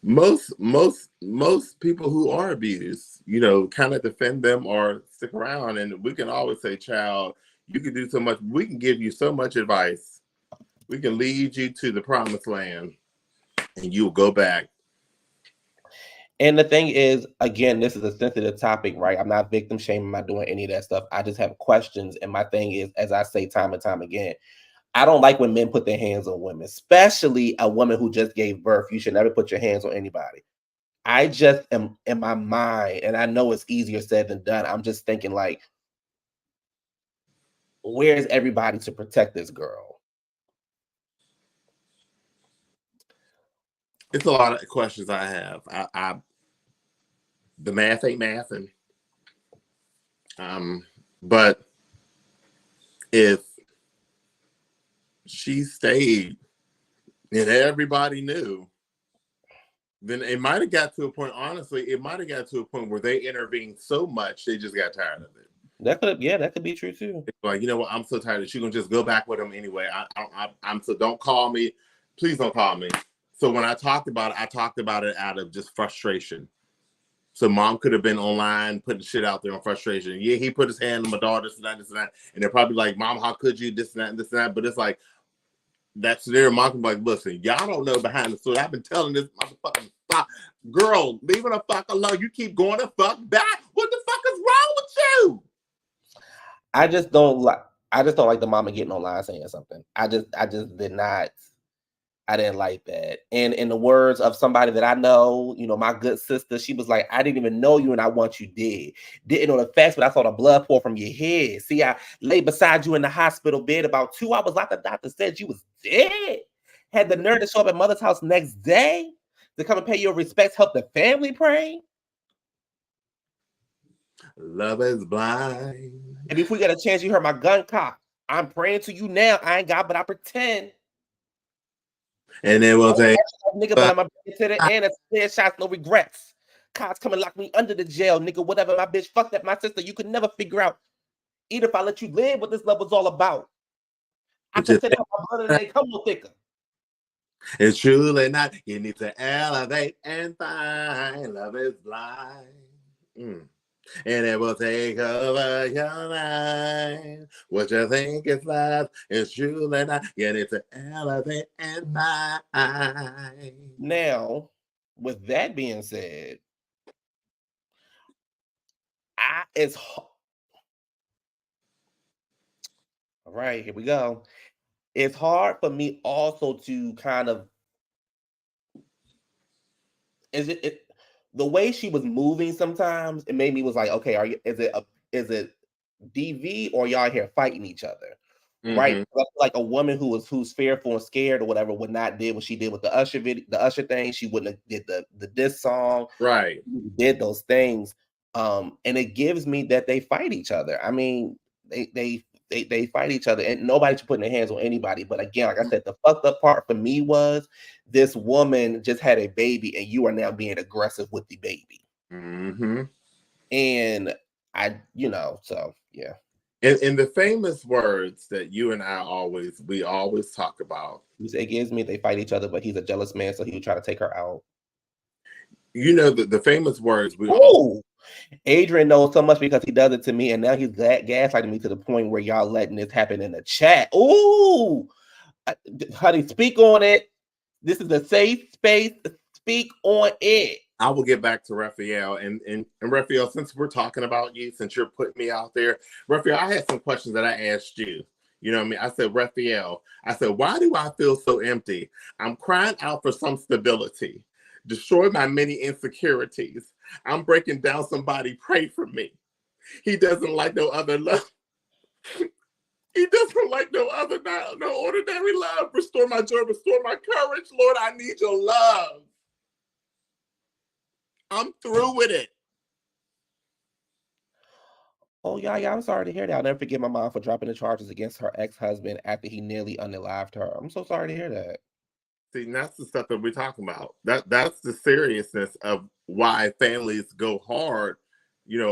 B: Most people who are abused, kind of defend them or stick around. And we can always say, child, you can do so much. We can give you so much advice. We can lead you to the promised land and you'll go back.
A: And the thing is, again, this is a sensitive topic, right? I'm not victim shaming. I'm not doing any of that stuff. I just have questions. And my thing is, as I say time and time again, I don't like when men put their hands on women, especially a woman who just gave birth. You should never put your hands on anybody. I just am in my mind, and I know it's easier said than done. I'm just thinking, like, where is everybody to protect this girl?
B: It's a lot of questions I have. The math ain't mathing. But if she stayed and everybody knew, then it might have got to a point, honestly, where they intervened so much, they just got tired of it.
A: That could be true too.
B: It's like, you know what, I'm so tired that you're gonna just go back with him anyway. I'm so, don't call me. Please don't call me. So when I talked about it out of just frustration. So mom could have been online putting shit out there on frustration. Yeah, he put his hand on my daughter, this and that. And they're probably like, Mom, how could you, this and that, and this and that. But it's like, That's their mom like, listen, y'all don't know behind the story. I've been telling this motherfucking stop. Girl, leave it the fuck alone. You keep going the fuck back. What the fuck is wrong with you?
A: I just don't like the mama getting online saying something. I just did not. I didn't like that. And in the words of somebody that I know, my good sister, she was like, I didn't even know you and I want you dead. Didn't know the facts, but I saw the blood pour from your head. See, I lay beside you in the hospital bed about 2 hours after the doctor said you was dead. Had the nerve to show up at mother's house next day to come and pay your respects, help the family pray.
B: Love is blind.
A: And before you got a chance, you heard my gun cock. I'm praying to you now. I ain't God, but I pretend.
B: And it was a
A: nigga, but I'm a bitch to the end. It's clear shots, no regrets. Cops come and lock me under the jail, nigga. Whatever, my bitch, fuck that, my sister. You could never figure out, even if I let you live, what this love was all about. I could say that my brother and they come no thicker.
B: It's truly not. You need to elevate and find love is blind. And it will take over your mind. What you think is love is truly not. You need to elevate and find.
A: Now, with that being said, all right, here we go. It's hard for me also to kind of the way she was moving sometimes, it made me was like, okay, is it DV or y'all here fighting each other? Right? Like a woman who's fearful and scared or whatever would not did what she did with the Usher video, the Usher thing. She wouldn't have did the diss song.
B: Right.
A: Did those things. And it gives me that they fight each other. I mean, they fight each other and nobody's putting their hands on anybody. But again, like I said, the fucked up part for me was this woman just had a baby and you are now being aggressive with the baby. And so yeah.
B: In the famous words that you and I we always talk about.
A: It gives me they fight each other, but he's a jealous man, so he would try to take her out.
B: The famous words
A: Adrian knows so much because he does it to me, and now he's gaslighting me to the point where y'all letting this happen in the chat. Ooh, honey, speak on it. This is a safe space. Speak on it.
B: I will get back to Raphael. And Raphael, since we're talking about you, since you're putting me out there, Raphael, I had some questions that I asked you. You know what I mean? I said, Raphael, why do I feel so empty? I'm crying out for some stability. Destroy my many insecurities. I'm breaking down. Somebody pray for me. He doesn't like no other love. He doesn't like no other, no ordinary love. Restore my joy, restore my courage. Lord, I need your love. I'm through with it.
A: Oh, yeah, I'm sorry to hear that. I'll never forget my mom for dropping the charges against her ex-husband after he nearly unalived her. I'm so sorry to hear that.
B: See, that's the stuff that we're talking about. That's the seriousness of why families go hard,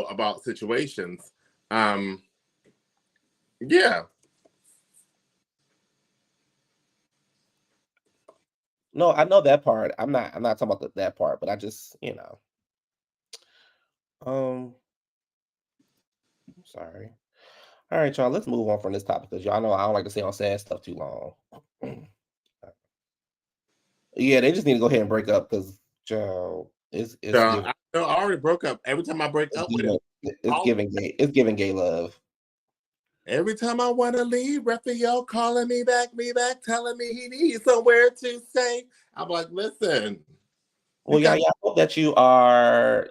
B: about situations. Yeah.
A: No, I know that part. I'm not talking about that part, but I just, I'm sorry. All right, y'all, let's move on from this topic because y'all know I don't like to stay on sad stuff too long. Yeah, they just need to go ahead and break up because, Joe, it's
B: I already broke up. Every time I break up with him,
A: it's giving gay love.
B: Every time I want to leave, Raphael calling me back, telling me he needs somewhere to stay. I'm like, listen.
A: Well, yeah, I hope that you are,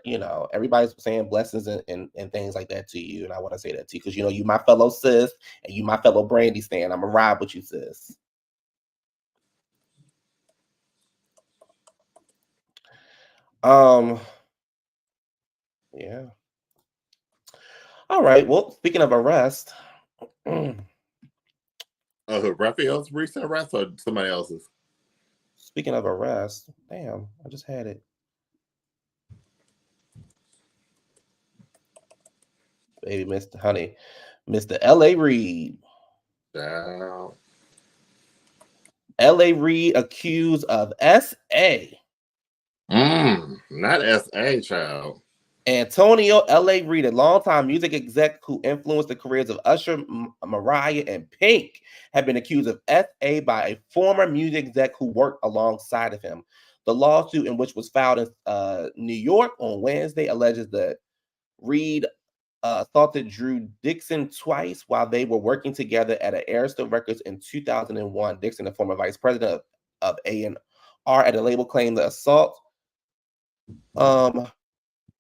A: everybody's saying blessings and things like that to you. And I want to say that to you because, you my fellow sis and you my fellow Brandy stan. I'm going to ride with you, sis. Yeah. All right. Well, speaking of arrest.
B: Raphael's recent arrest or somebody else's?
A: Speaking of arrest, damn, I just had it. Baby, Mr. L.A. Reid.
B: Wow.
A: L.A. Reid accused of S.A.
B: Not S.A. child.
A: Antonio L.A. Reid, a longtime music exec who influenced the careers of Usher, Mariah, and Pink, had been accused of FA by a former music exec who worked alongside of him. The lawsuit, in which was filed in New York on Wednesday, alleges that Reid assaulted Drew Dixon twice while they were working together at Arista Records in 2001. Dixon, the former vice president of A&R at the label, claimed the assault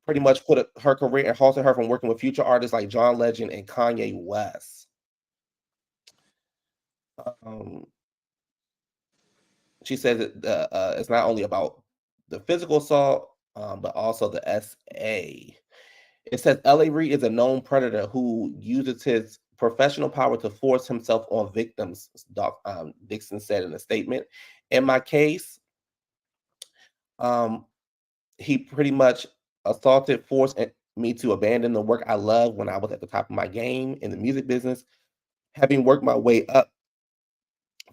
A: pretty much put her career and halted her from working with future artists like John Legend and Kanye West. She says that it's not only about the physical assault, but also the SA. It says L.A. Reid is a known predator who uses his professional power to force himself on victims, Dixon said in a statement. In my case, he pretty much forced me to abandon the work I loved when I was at the top of my game in the music business, having worked my way up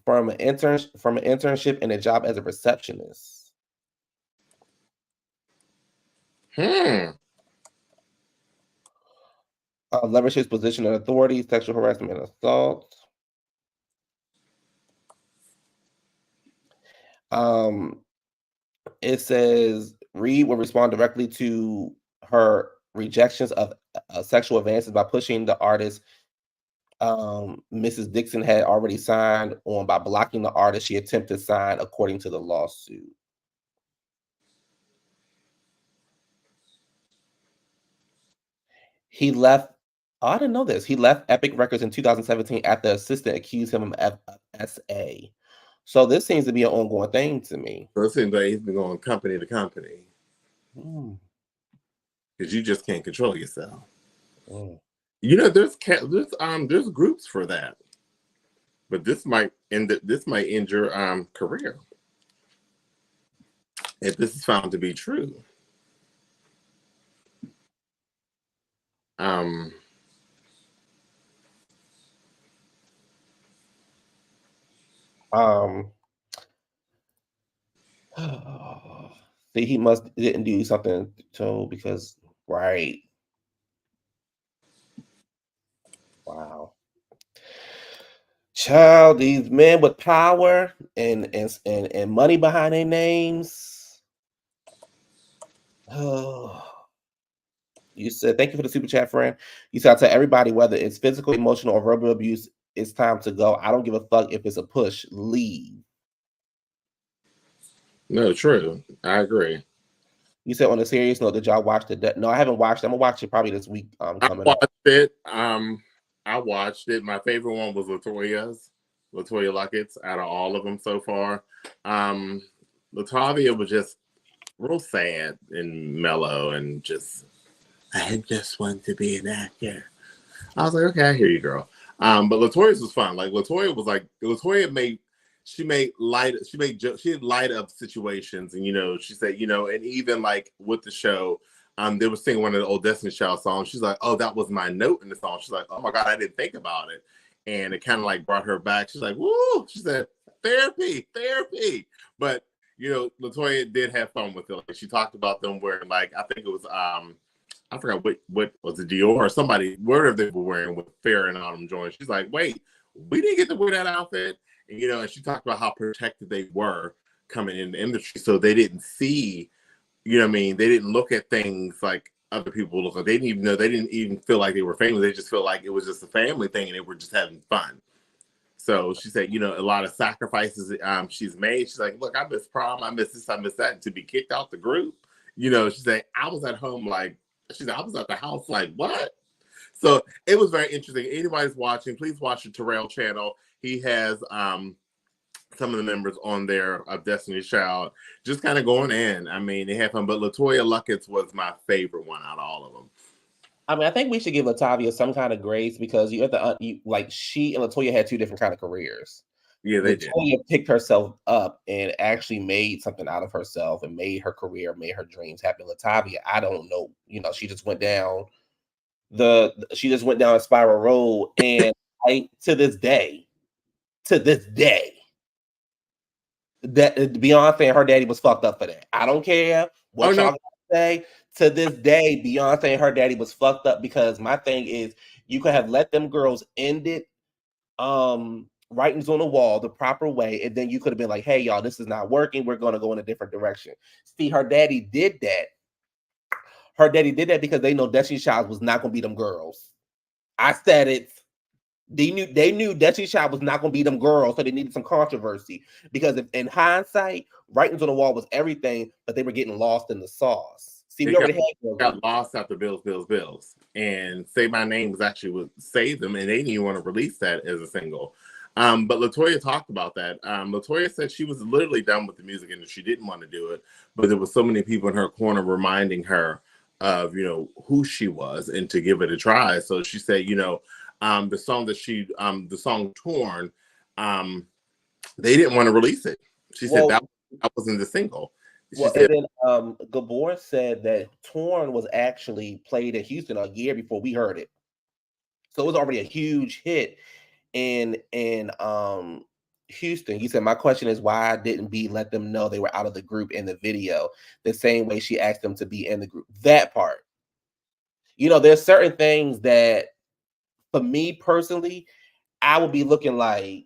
A: from an internship and a job as a receptionist. Leverage his position of authority, sexual harassment, and assault. It says Reid will respond directly to her rejections of sexual advances by pushing the artist Mrs. Dixon had already signed on by blocking the artist she attempted to sign, according to the lawsuit. He left. Oh, I didn't know this. He left Epic Records in 2017 after the assistant accused him of SA. So this seems to be an ongoing thing to me.
B: So it seems like he's been going company to company. Because you just can't control yourself. You know, there's groups for that, but this might end your career if this is found to be true.
A: See, he didn't do something to because right. Wow. Child, these men with power and money behind their names. Oh. You said, thank you for the super chat, friend. You said, I tell everybody, whether it's physical, emotional, or verbal abuse, it's time to go. I don't give a fuck if it's a push. Leave.
B: No, true. I agree.
A: You said, on a serious note, did y'all watch No, I haven't watched it. I'm going to watch it probably this week. Coming up.
B: I watched it. My favorite one was LaToya Luckett's out of all of them so far. LaTavia was just real sad and mellow and just, I just want to be an actor. I was like, okay, I hear you, girl. But LaToya's was fun. Like LaToya she had light up situations, and she said, and even like with the show, they were singing one of the old Destiny Child songs. She's like, oh, that was my note in the song. She's like, oh my God, I didn't think about it. And it kind of like brought her back. She's like, woo, she said, therapy. But LaToya did have fun with it. Like, she talked about them wearing, like, I think it was I forgot what was it, Dior or somebody, whatever they were wearing with Fair and Autumn joints. She's like, wait, we didn't get to wear that outfit. And, and she talked about how protected they were coming in the industry. So they didn't see, what I mean? They didn't look at things like other people look like. They didn't even know, they didn't even feel like they were famous. They just felt like it was just a family thing and they were just having fun. So she said, a lot of sacrifices she's made. She's like, look, I miss prom. I miss this. I miss that. And to be kicked out the group, she said, I was at home like, she said, I was at the house like, what? So it was very interesting. Anybody's watching, please watch the Terrell channel. He has some of the members on there of Destiny's Child just kind of going in. I mean, they have fun. But LaToya Luckett's was my favorite one out of all of them.
A: I mean, I think we should give LaTavia some kind of grace because she and LaToya had two different kind of careers.
B: Yeah, they
A: LaToya picked herself up and actually made something out of herself and made her career, made her dreams happen. LaTavia, I don't know, she just went down a spiral road, and to this day, that Beyonce and her daddy was fucked up for that. I don't care what y'all say. to this day, Beyonce and her daddy was fucked up because my thing is you could have let them girls end it writings on the wall the proper way, and then you could have been like, hey y'all, this is not working, we're going to go in a different direction. See, her daddy did that. Her daddy did that because they know Destiny Child was not going to be them girls. I said it. They knew Destiny Child was not going to be them girls, so they needed some controversy. Because if, in hindsight, writings on the wall was everything, but they were getting lost in the sauce. See, we already
B: got lost after Bills. And Say My Name was actually what saved them, and they didn't even want to release that as a single. But LaToya talked about that. LaToya said she was literally done with the music industry. She didn't want to do it, but there was so many people in her corner reminding her of, you know, who she was and to give it a try. So she said, you know, the song that the song Torn, they didn't want to release it. She said that wasn't the single.
A: Well, and then Gabor said that Torn was actually played in Houston a year before we heard it. So it was already a huge hit in Houston. He said, my question is why didn't B let them know they were out of the group in the video the same way she asked them to be in the group? That part. You know, there's certain things that for me personally, I would be looking like,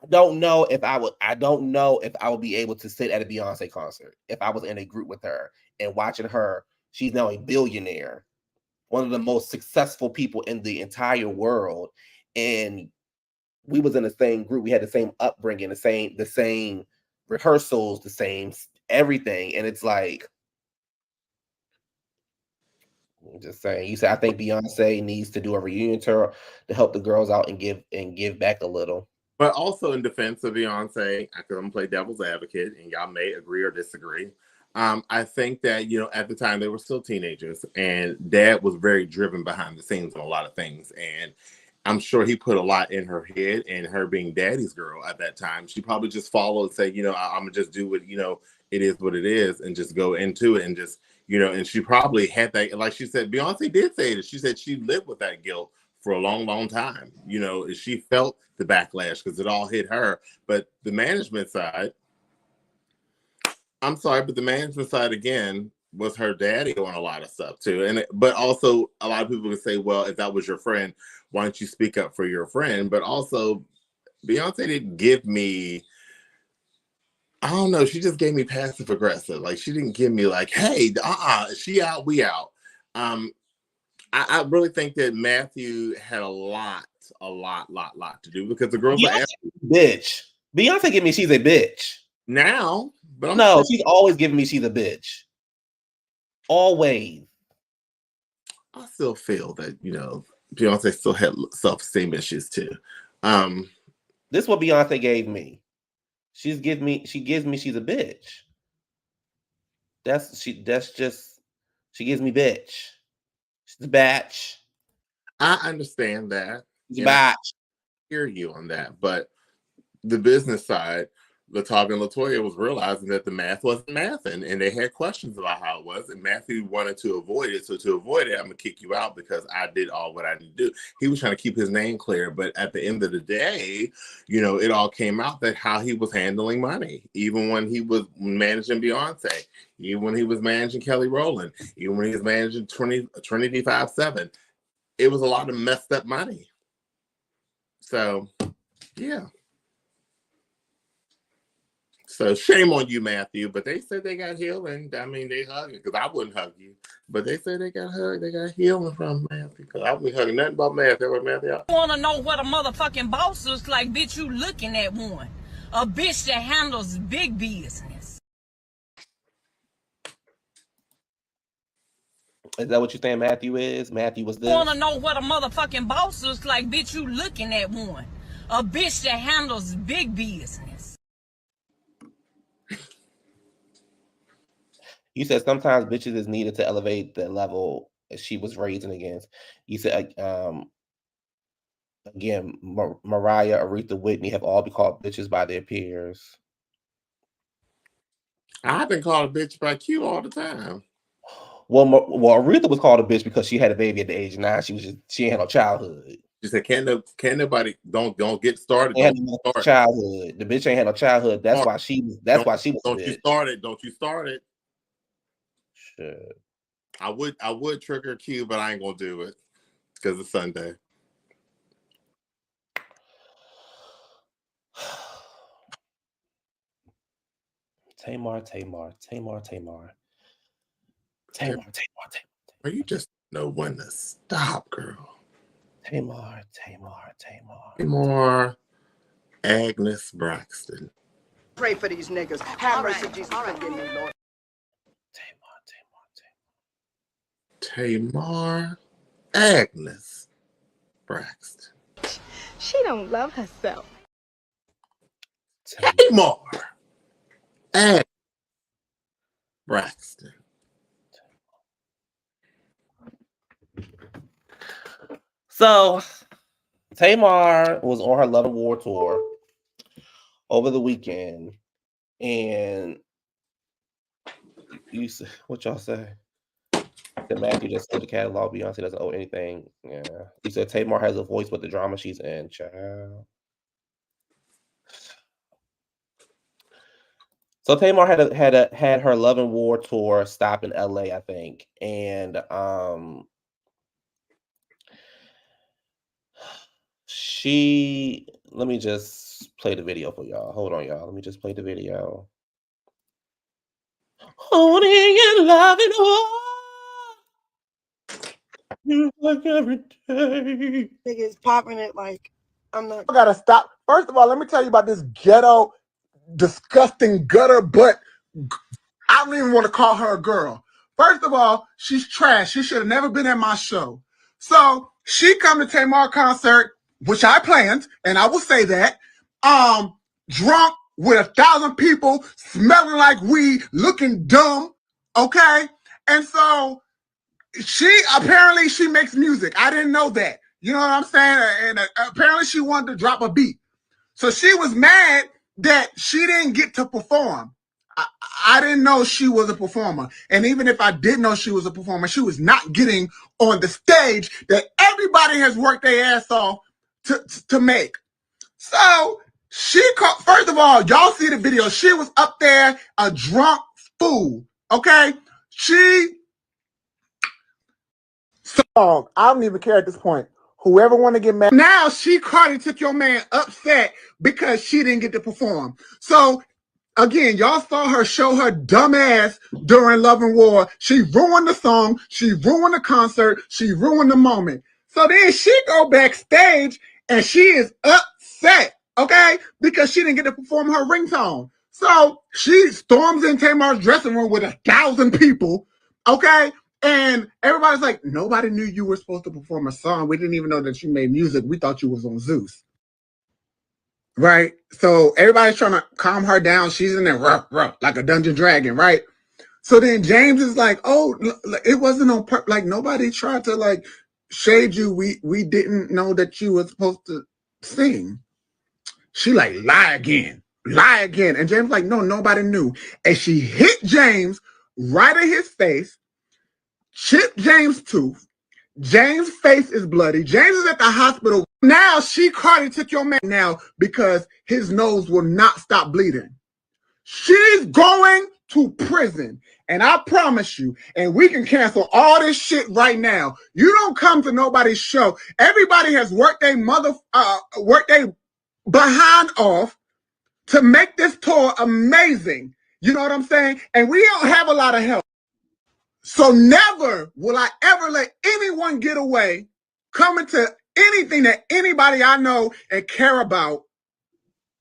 A: I don't know if I would be able to sit at a Beyonce concert if I was in a group with her and watching her. She's now a billionaire, one of the most successful people in the entire world, and we was in the same group. We had the same upbringing, the same rehearsals, the same everything, and it's like, I'm just saying. You said I think Beyonce needs to do a reunion tour to help the girls out and give back a little.
B: But also in defense of Beyonce, I can play devil's advocate, and y'all may agree or disagree. I think that, you know, at the time they were still teenagers, and Dad was very driven behind the scenes on a lot of things. And I'm sure he put a lot in her head, and her being Daddy's girl at that time, she probably just followed and said, you know, I'm gonna just do what, you know, it is what it is, and just go into it and just, you know, and she probably had that, like she said, Beyonce did say it. She said she lived with that guilt for a long, long time. You know, she felt the backlash because it all hit her. But the management side, I'm sorry, but the management side again was her daddy on a lot of stuff too. And but also a lot of people would say, well, if that was your friend, why don't you speak up for your friend? But also Beyonce didn't give me, I don't know, she just gave me passive aggressive. Like she didn't give me like, hey, she out, we out. I really think that Matthew had a lot to do because the girls
A: are bitch. Beyonce give me she's a bitch.
B: Now, but
A: no, she's always giving me she's a bitch. Always.
B: I still feel that, you know, Beyonce still had self-esteem issues too.
A: This is what Beyonce gave me. She gives me she's a bitch. She gives me bitch. She's a batch.
B: I understand that.
A: She's a batch.
B: I hear you on that, but the business side, LaTavia and LaToya was realizing that the math wasn't mathing, and they had questions about how it was, and Matthew wanted to avoid it. So to avoid it, I'm gonna kick you out because I did all what I need to do. He was trying to keep his name clear, but at the end of the day, you know, it all came out that how he was handling money, even when he was managing Beyonce, even when he was managing Kelly Rowland, even when he was managing Trinity 5-7, it was a lot of messed up money. So, yeah. So shame on you, Matthew. But they said they got healing. I mean, they hug it because I wouldn't hug you. But they said they got hugged. They got healing from Matthew because I wouldn't hugging nothing about Matthew. What Matthew?
C: I want to know what a motherfucking boss looks like, bitch. You looking at one, a bitch that handles big business.
A: Is that what you're saying? Matthew is? Matthew was this?
C: I want to know what a motherfucking boss looks like, bitch. You looking at one, a bitch that handles big business.
A: You said sometimes bitches is needed to elevate the level she was raising against. You said, again, Mariah, Aretha, Whitney have all been called bitches by their peers.
B: I've been called a bitch by Q all the time.
A: Well, Aretha was called a bitch because she had a baby at the age of 9. She ain't had no childhood.
B: She said, "Can't nobody don't get started."
A: Don't start. Childhood. The bitch ain't had no childhood. That's why she was. That's why she was.
B: Don't you start it? Don't you start it?
A: should.
B: I would trigger Q, but I ain't gonna do it because it's Sunday.
A: Tamar.
B: Or you just know when to stop, girl.
A: Tamar.
B: Agnes Braxton.
D: Pray for these niggas. Have mercy, Jesus, forgive me, Lord.
B: Tamar Agnes Braxton.
E: She don't love herself.
B: Tamar Agnes Braxton.
A: So Tamar was on her Love and War tour over the weekend, and you say, what y'all say? That Matthew just sold the catalog. Beyonce doesn't owe anything. Yeah, you said Tamar has a voice with the drama she's in. Child. So Tamar had her Love and War tour stop in LA, I think, and let me just play the video for y'all. Hold on, y'all. Let me just play the video. Holding and loving like every day.
F: Niggas popping it like I'm not.
G: I gotta stop. First of all, let me tell you about this ghetto, disgusting gutter butt. I don't even want to call her a girl. First of all, she's trash. She should have never been at my show. So she come to Tamar concert, which I planned, and I will say that, drunk with 1,000 people, smelling like weed, looking dumb, okay? And so apparently she makes music. I didn't know that. You know what I'm saying? And apparently she wanted to drop a beat. So she was mad that she didn't get to perform. I didn't know she was a performer. And even if I did know she was a performer, she was not getting on the stage that everybody has worked their ass off to make. So first of all, y'all see the video. She was up there, a drunk fool, okay? Song. I don't even care at this point. Whoever want to get mad. Now Cardi took your man upset because she didn't get to perform. So again, y'all saw her show her dumb ass during Love and War. She ruined the song. She ruined the concert. She ruined the moment. So then she go backstage and she is upset, okay? Because she didn't get to perform her ringtone. So she storms in Tamar's dressing room with 1,000 people, okay? And everybody's like, nobody knew you were supposed to perform a song. We didn't even know that you made music. We thought you was on Zeus. Right? So everybody's trying to calm her down. She's in there rough, like a dungeon dragon, right? So then James is like, oh, it wasn't on purpose. Like, nobody tried to, like, shade you. We didn't know that you were supposed to sing. She like, lie again. And James like, no, nobody knew. And she hit James right in his face, chipped James' tooth. James' face is bloody. James is at the hospital. Now Cardi took your man now because his nose will not stop bleeding. She's going to prison. And I promise you, and we can cancel all this shit right now. You don't come to nobody's show. Everybody has worked their behind off to make this tour amazing. You know what I'm saying? And we don't have a lot of help. So never will I ever let anyone get away coming to anything that anybody I know and care about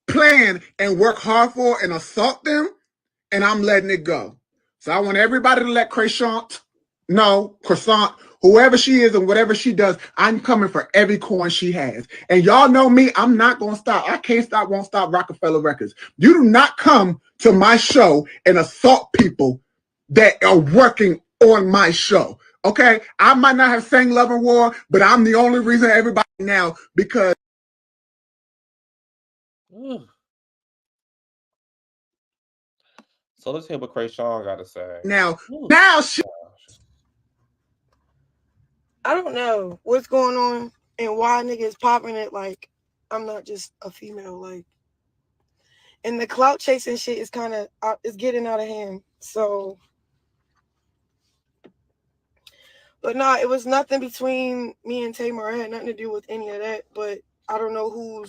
G: plan and work hard for and assault them, and I'm letting it go. So I want everybody to let Croissant, whoever she is and whatever she does, I'm coming for every coin she has. And y'all know me, I'm not going to stop. I can't stop, won't stop Rockefeller Records. You do not come to my show and assault people that are working on my show. Okay? I might not have sang Love and War, but I'm the only reason everybody now because.
A: So let's hear what Krayshawn got to say.
G: Now she.
F: I don't know what's going on and why niggas popping it like I'm not just a female. Like, and the clout chasing shit is kind of it's getting out of hand. So But nah, it was nothing between me and Tamar. It had nothing to do with any of that. But I don't know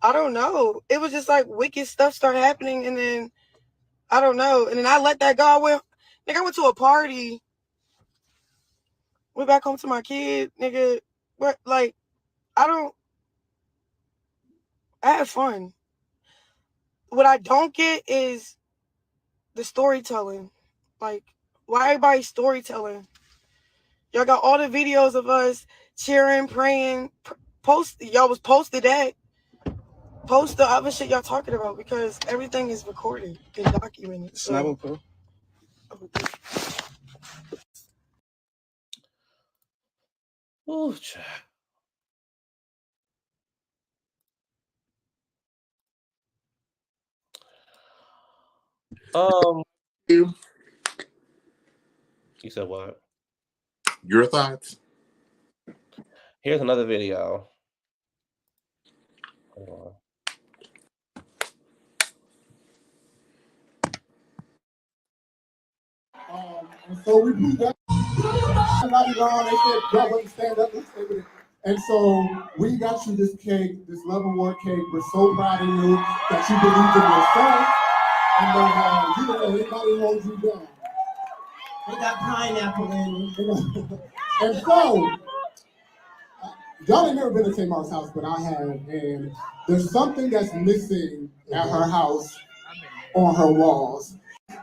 F: I don't know. It was just like wicked stuff started happening, and then I don't know. And then I let that go. I went to a party. Went back home to my kid, nigga. But like, I had fun. What I don't get is the storytelling. Like, why everybody storytelling? Y'all got all the videos of us cheering, praying. Y'all was posted that. Post the other shit y'all talking about because everything is recorded and documented. So.
A: Ooh, you said what?
B: Your thoughts?
A: Here's another video. Hold on.
G: And so we moved up. Everybody around, they said, y'all wouldn't stand up. Let's stay with it. And so we got you this cake, this love award cake. We're so proud of you that you believed in yourself and that you didn't let anybody hold you down. They got pineapple in it. And so, y'all ain't never been to Tamar's house, but I have. And there's something that's missing at her house on her walls.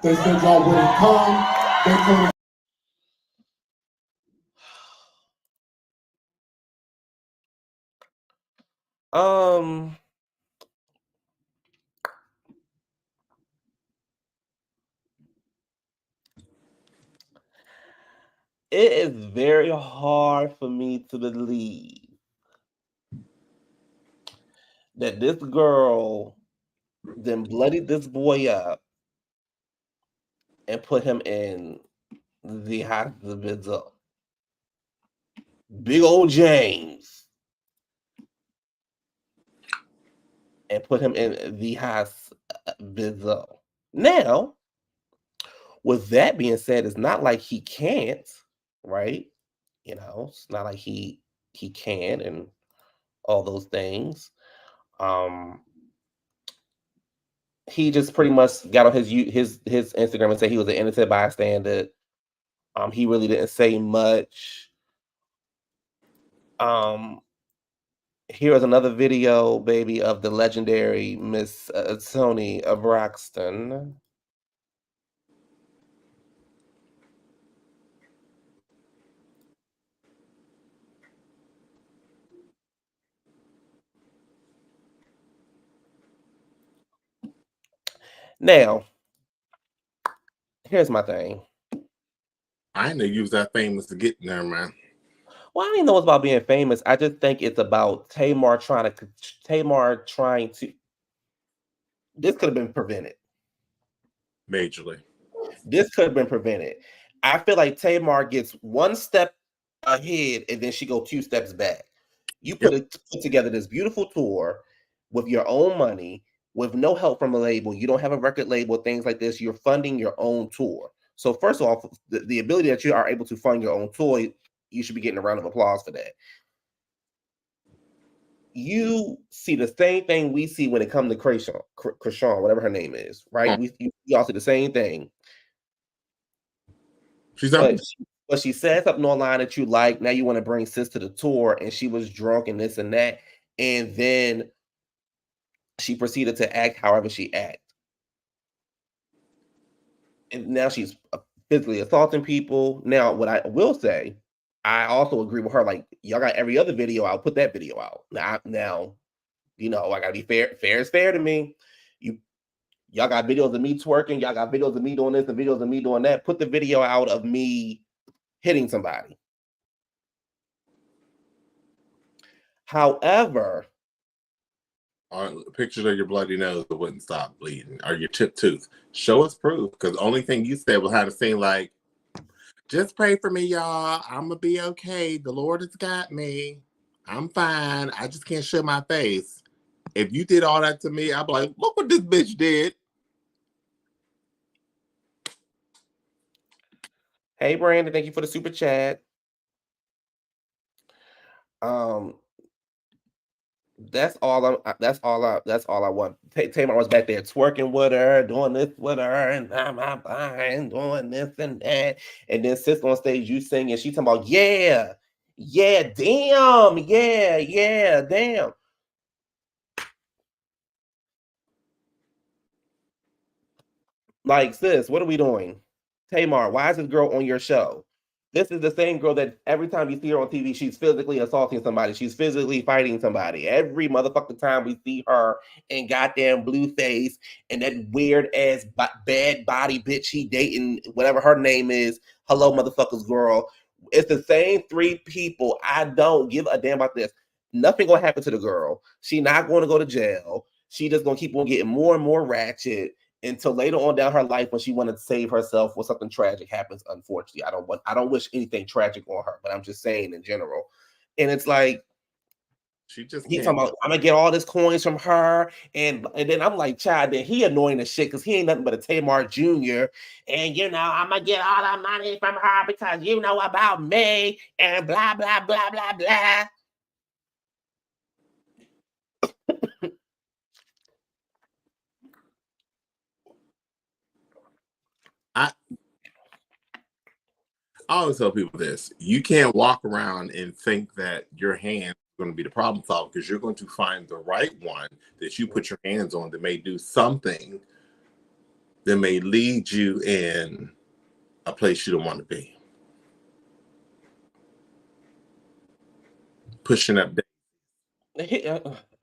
G: They said y'all wouldn't come. They told
A: it is very hard for me to believe that this girl then bloodied this boy up and put him in the hospital. Big old James. And put him in the hospital. Now, with that being said, it's not like he can't, right? You know, it's not like he can and all those things. He just pretty much got on his Instagram and said he was an innocent bystander. He really didn't say much. Here is another video, baby, of the legendary Miss Toni Braxton. Now, here's my thing.
B: I didn't know you was that famous to get there, man.
A: Well, I don't even know it's about being famous. I just think it's about Tamar trying to. This could have been prevented.
B: Majorly.
A: This could have been prevented. I feel like Tamar gets one step ahead and then she go 2 steps back. You put together this beautiful tour with your own money, with no help from a label. You don't have a record label, things like this. You're funding your own tour. So first of all, the ability that you are able to fund your own tour, you should be getting a round of applause for that. You see the same thing we see when it comes to Krishan, whatever her name is, right? We all see the same thing. But she said something online that you like. Now you want to bring sis to the tour, and she was drunk and this and that, and then she proceeded to act however she acted, and now she's physically assaulting people. Now, what I will say, I also agree with her. Like, y'all got every other video out, put that video out. Now, you know, I gotta be fair. Fair is fair to me. Y'all got videos of me twerking. Y'all got videos of me doing this and videos of me doing that. Put the video out of me hitting somebody. However,
B: pictures of your bloody nose that wouldn't stop bleeding, or your chipped tooth. Show us proof, because the only thing you said was how to sing like, "Just pray for me, y'all. I'm gonna be okay. The Lord has got me. I'm fine. I just can't show my face." If you did all that to me, I'd be like, "Look what this bitch did."
A: Hey, Brandon, thank you for the super chat. That's all I want. Tamar was back there twerking with her, doing this with her, and I'm fine, doing this and that. And then sis on stage, you singing, she talking about, yeah, damn, yeah, damn. Like, sis, what are we doing? Tamar, why is this girl on your show? This is the same girl that every time you see her on TV, she's physically assaulting somebody. She's physically fighting somebody. Every motherfucking time we see her in goddamn Blueface and that weird ass bad body bitch she dating, whatever her name is. Hello, motherfuckers, girl. It's the same three people. I don't give a damn about this. Nothing gonna happen to the girl. She not going to go to jail. She just gonna keep on getting more and more ratchet until later on down her life when she wanted to save herself when something tragic happens. Unfortunately, I don't wish anything tragic on her, but I'm just saying in general. And it's like he's talking about, I'm gonna get all this coins from her, and then I'm like, child, then he annoying as shit because he ain't nothing but a Tamar Jr. And I'm gonna get all the money from her because you know about me and blah blah blah blah blah.
B: I always tell people this: you can't walk around and think that your hand is going to be the problem solver, because you're going to find the right one that you put your hands on that may do something that may lead you in a place you don't want to be. Pushing up.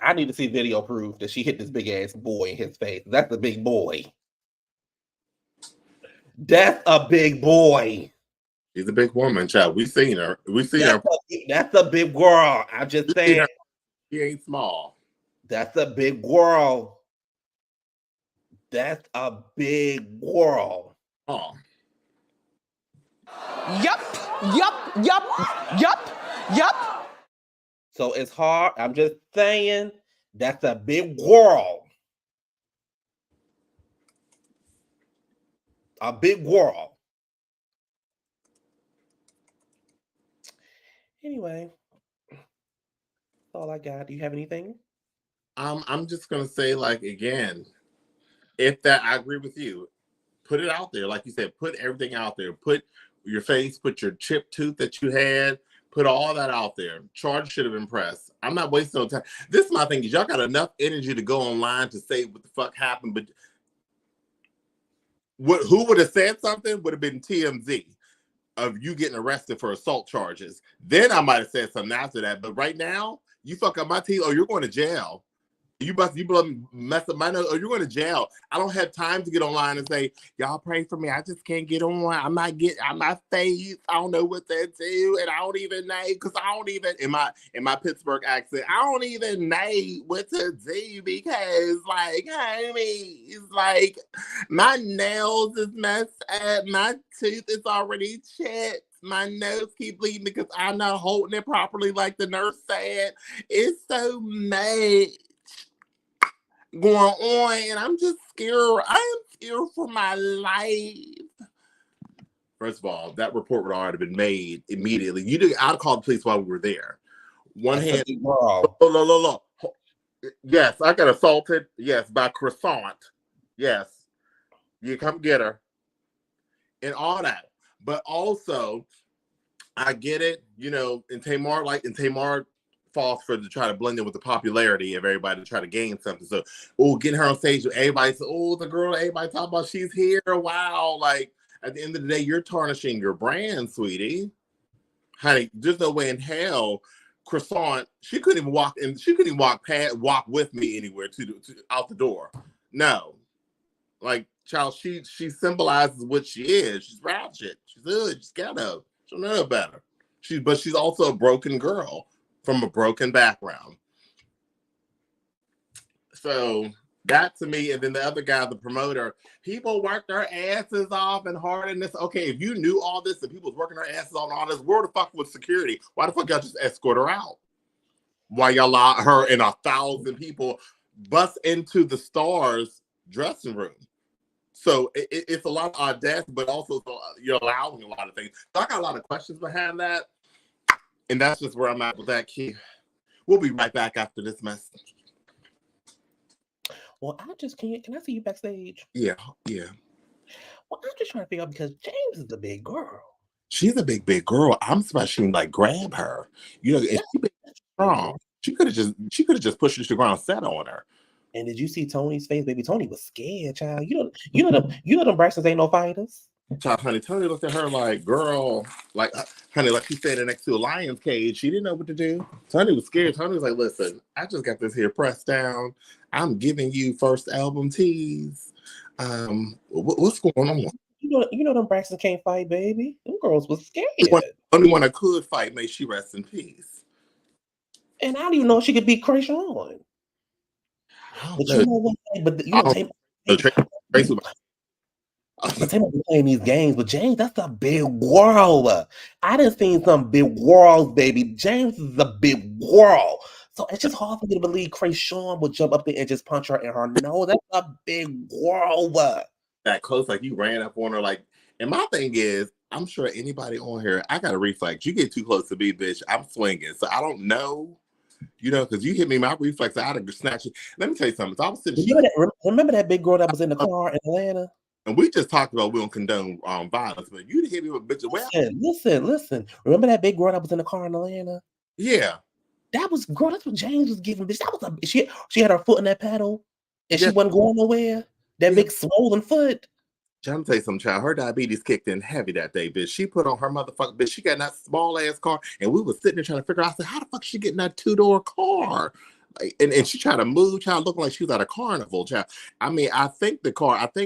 A: I need to see video proof that she hit this big ass boy in his face. That's a big boy. That's a big boy.
B: She's a big woman, child. We've seen her.
A: That's a big girl. I'm just saying.
B: She ain't small.
A: That's a big girl. That's a big girl.
B: Oh.
F: Yup.
A: So it's hard. I'm just saying. That's a big girl. A big girl. Anyway, that's all I got. Do you have anything?
B: I'm just gonna say, like, again, if that, I agree with you. Put it out there, like you said. Put everything out there. Put your face. Put your chipped tooth that you had. Put all that out there. Charge should have been pressed. I'm not wasting no time. This is my thing: is y'all got enough energy to go online to say what the fuck happened, but who would have said something would have been TMZ of you getting arrested for assault charges. Then I might have said something after that. But right now, you fuck up my teeth, or you're going to jail. You mess up my nose, or you're going to jail. I don't have time to get online and say, y'all pray for me. I just can't get on. I'm not getting on my face. I don't know what to do. And I don't even know, because I don't even, in my Pittsburgh accent, I don't even know what to do, because, like, homies, like, my nails is messed up. My tooth is already chipped. My nose keep bleeding because I'm not holding it properly, like the nurse said. It's so much going on, and I'm just scared. I am scared for my life. First of all, that report would already been made immediately. I'd call the police while we were there. One hand. Look. Yes, I got assaulted. Yes, by Croissant. Yes, you come get her, and all that. But also, I get it. And Tamar falls for to try to blend in with the popularity of everybody to try to gain something. So, getting her on stage with everybody. So, the girl everybody talk about, she's here. Wow. Like, at the end of the day, you're tarnishing your brand, sweetie. Honey, there's no way in hell Croissant, she couldn't even walk in. She couldn't even walk with me anywhere to out the door. No. Like, child, she symbolizes what she is. She's ratchet. She's good. She's ghetto. She'll know better. But she's also a broken girl from a broken background. So that to me, and then the other guy, the promoter, people work their asses off and hard in this. Okay, if you knew all this and people was working their asses on all this, where the fuck was security? Why the fuck y'all just escort her out? Why y'all allow her and 1,000 people bust into the Stars dressing room? So it's a lot of audacity, but also you're allowing a lot of things. So I got a lot of questions behind that. And that's just where I'm at with that key. We'll be right back after this message.
A: Well, I just can I see you backstage?
B: Yeah.
A: Well, I'm just trying to figure out because James is a big girl.
B: She's a big girl. I'm surprised she didn't like grab her. You know, and she big strong. She could have just pushed her to the ground, sat on her.
A: And did you see Tony's face? Baby, Tony was scared, child. You know them Braxtons ain't no fighters.
B: Child, honey, Tony looked at her like, girl, like, honey, like she's standing next to a lion's cage. She didn't know what to do. Tony was scared. Tony was like, listen, I just got this here pressed down. I'm giving you first album tease. What's going on?
A: You know them Braxtons can't fight, baby. Them girls was scared.
B: Only one that could fight, may she rest in peace.
A: And I don't even know if she could beat Krayshawn. But you know what? But you know, Taylor playing these games, but James, that's a big world. I done seen some big worlds, baby. James is a big world. So it's just hard for me to believe Krayshawn would jump up there and just punch her in her nose. That's a big world.
B: That close, like you ran up on her, like. And my thing is, I'm sure anybody on here, I got a reflex. You get too close to me, bitch, I'm swinging. So I don't know, you know, because you hit me, my reflex, I'd have snatched you. Let me tell you something. So I was sitting.
A: Remember that big girl that was in the car in Atlanta?
B: And we just talked about we don't condone violence, but you hit me with bitch.
A: Listen. Remember that big girl that was in the car in Atlanta?
B: Yeah.
A: That's what James was giving, bitch. That was she had her foot in that pedal and she wasn't going nowhere. That big swollen foot.
B: John, tell you something, child. Her diabetes kicked in heavy that day, bitch. She put on her motherfucking bitch. She got in that small ass car, and we was sitting there trying to figure out. I said, how the fuck she get in that 2-door car? Like, and she tried to move, child, looking like she was at a carnival, child. I mean, I think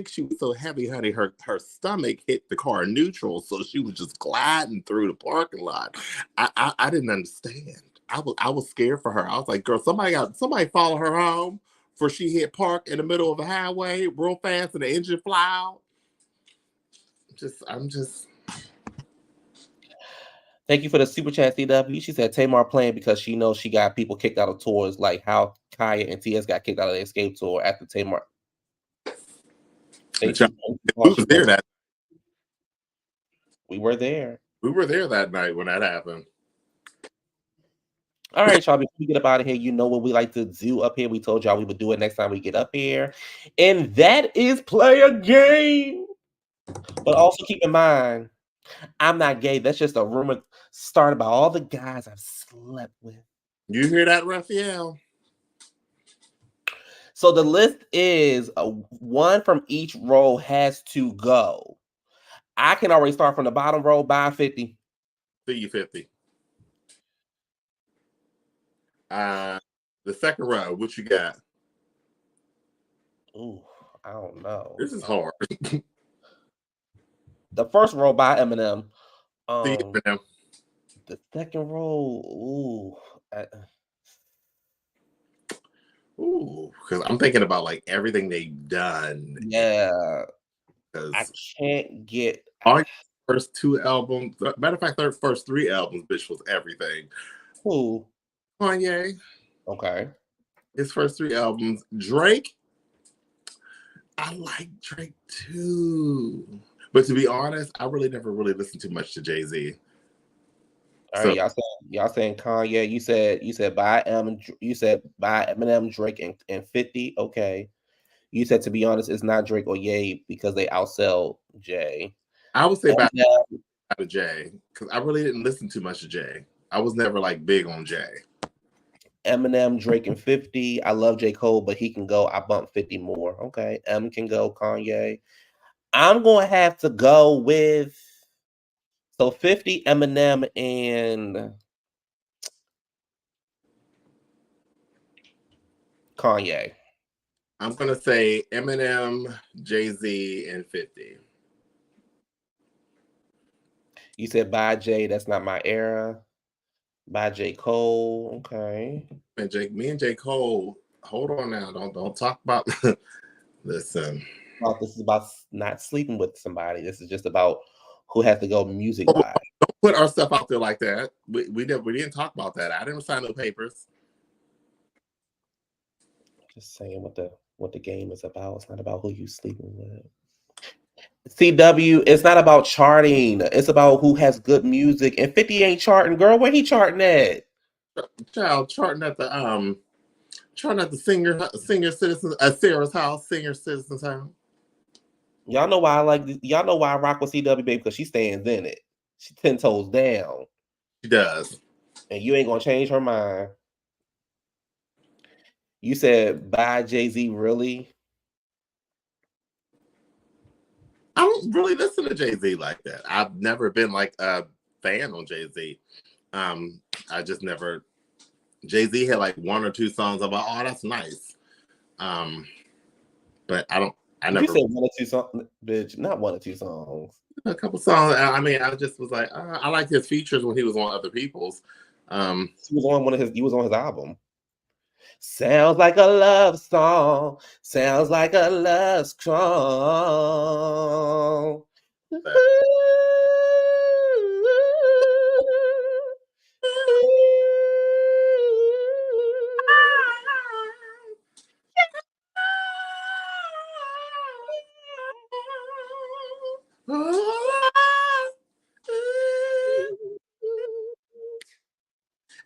B: she was so heavy, honey, her stomach hit the car neutral, so she was just gliding through the parking lot. I didn't understand. I was scared for her. I was like, girl, somebody follow her home before she hit park in the middle of the highway real fast and the engine fly out. I'm just.
A: Thank you for the super chat, CW. She said Tamar playing because she knows she got people kicked out of tours, like how Kaya and TS got kicked out of the Escape tour after Tamar.
B: We was there that.
A: We were there.
B: We were there that night when that happened.
A: All right, y'all. Before we get up out of here, you know what we like to do up here. We told y'all we would do it next time we get up here, and that is play a game. But also keep in mind, I'm not gay. That's just a rumor started by all the guys I've slept with.
B: You hear that, Raphael?
A: So the list is one from each row has to go. I can already start from the bottom row by 50.
B: See you 50. The second row, what you got?
A: Ooh, I don't know.
B: This is hard.
A: The first row by Eminem.
B: Eminem.
A: The second row,
B: because I'm thinking about like everything they've done.
A: Yeah, I can't get
B: our first 2 albums. Matter of fact, their first 3 albums, bitch, was everything.
A: Who?
B: Kanye.
A: Okay.
B: His first 3 albums. Drake. I like Drake too. But to be honest, I really never really listened too much to Jay-Z.
A: All right, y'all saying Kanye. You said by Eminem, Drake, and 50. Okay. You said to be honest, it's not Drake or Ye because they outsell Jay.
B: I would say by Jay because I really didn't listen too much to Jay. I was never like big on Jay.
A: Eminem, Drake, and 50. I love J. Cole, but he can go. I bump 50 more. Okay. M can go. Kanye. I'm going to have to go with 50, Eminem, and Kanye.
B: I'm going to say Eminem, Jay-Z, and 50.
A: You said by Jay. That's not my era. By J. Cole. Okay.
B: And me and J. Cole, hold on now. Don't talk about listen.
A: This is about not sleeping with somebody. This is just about who has to go music wise.
B: Don't put our stuff out there like that. We didn't talk about that. I didn't sign no papers.
A: Just saying what the game is about. It's not about who you sleeping with. CW, it's not about charting. It's about who has good music. And 50 ain't charting, girl. Where he charting at?
B: Child charting at the senior citizens at Sarah's house, senior citizens house.
A: Y'all know why I like this. Y'all know why I rock with CW, baby, because she stands in it. She's 10 toes down.
B: She does.
A: And you ain't gonna change her mind. You said bye Jay-Z, really?
B: I don't really listen to Jay-Z like that. I've never been like a fan on Jay-Z. I just never. Jay-Z had like one or two songs. I'm like, oh, that's nice. But I don't. I never.
A: You said one or two songs, bitch. Not one or two songs.
B: A couple songs. I mean, I just was like, I like his features when he was on other people's.
A: He was on one of his. He was on his album. Sounds like a love song. Sounds like a love song.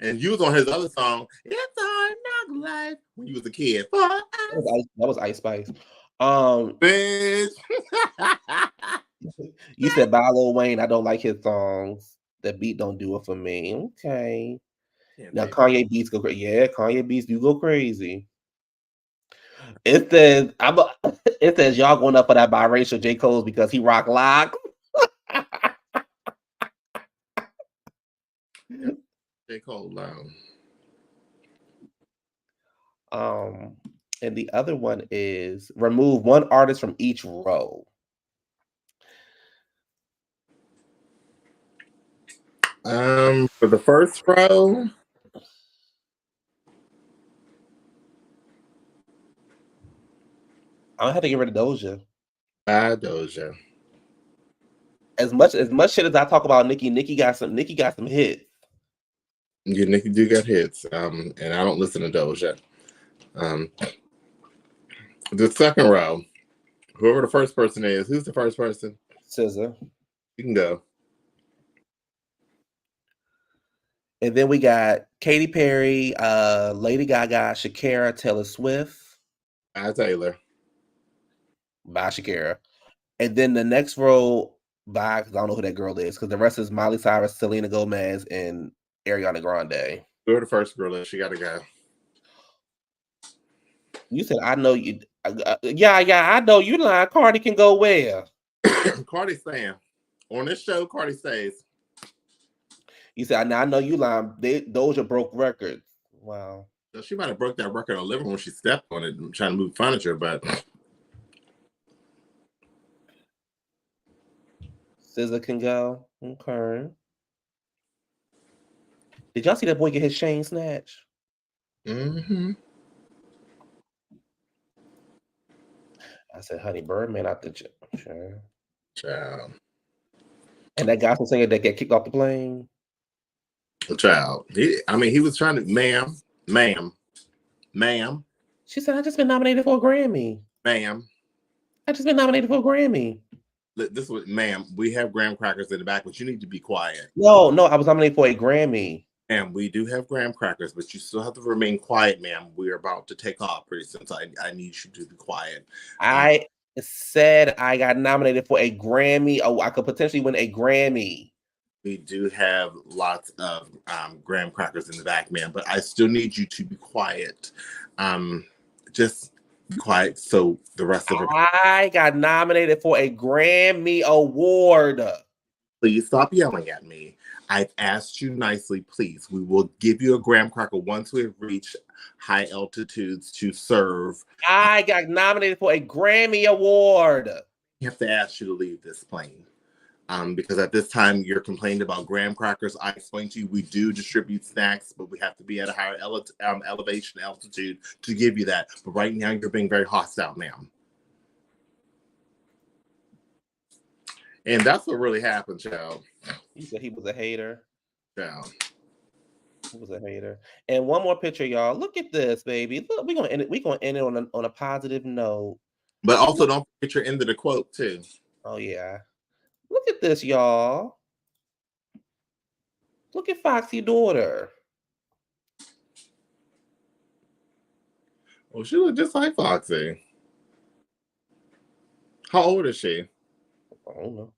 B: And you was on his other song, "It's Hard Knock Life," when you was a kid.
A: That was Ice Spice.
B: Bitch.
A: You said by Lil Wayne. I don't like his songs. The beat don't do it for me. Okay. Now Kanye beats go crazy. Yeah, Kanye beats do go crazy. It says it says y'all going up for that biracial J. Cole's because he rock lock.
B: J. Cole.
A: And the other one is remove one artist from each row.
B: For the first row,
A: I have to get rid of Doja.
B: Doja.
A: As much shit as I talk about Nicki got some hits.
B: Yeah, Nicki do got hits. And I don't listen to Doja. The second row, whoever the first person is, who's the first person?
A: SZA.
B: You can go.
A: And then we got Katy Perry, Lady Gaga, Shakira, Taylor Swift.
B: Taylor.
A: By Shakira. And then the next row by, because I don't know who that girl is, because the rest is Miley Cyrus, Selena Gomez, and Ariana Grande.
B: Who the first girl is? She got to go.
A: You said, I know you. Yeah, I know you lying. Cardi can go where?
B: Cardi saying. On this show, Cardi says.
A: You said, I know you lying. Doja broke records. Wow.
B: So she might have broke that record on living when she stepped on it and trying to move furniture, but
A: SZA can go. Okay. Did y'all see that boy get his chain snatched?
B: Mm-hmm.
A: I said, honey, Birdman out the gym. Sure.
B: Child.
A: And that gospel singer that got kicked off the plane.
B: Child. He was trying to, ma'am.
A: She said, I just been nominated for a Grammy.
B: Ma'am.
A: I just been nominated for a Grammy.
B: This was, ma'am, we have graham crackers in the back, but you need to be quiet.
A: No, I was nominated for a Grammy.
B: And we do have graham crackers, but you still have to remain quiet, ma'am. We're about to take off pretty soon, so I need you to be quiet.
A: I said I got nominated for a Grammy. Oh, I could potentially win a Grammy.
B: We do have lots of graham crackers in the back, ma'am, but I still need you to be quiet. Just be quiet so the rest of
A: I got nominated for a Grammy Award.
B: Please stop yelling at me. I've asked you nicely, please. We will give you a graham cracker once we have reached high altitudes to serve.
A: I got nominated for a Grammy Award.
B: We have to ask you to leave this plane. Because at this time you're complaining about graham crackers. I explained to you we do distribute snacks, but we have to be at a higher elevation altitude to give you that. But right now you're being very hostile, ma'am. And that's what really happened, child.
A: He said he was a hater.
B: Child.
A: He was a hater. And one more picture, y'all. Look at this, baby. Look, we're gonna end it on a positive note.
B: But also don't forget your end of the quote too.
A: Oh yeah. Look at this, y'all. Look at Foxy's daughter.
B: Well, she looked just like Foxy. How old is she?
A: I don't know.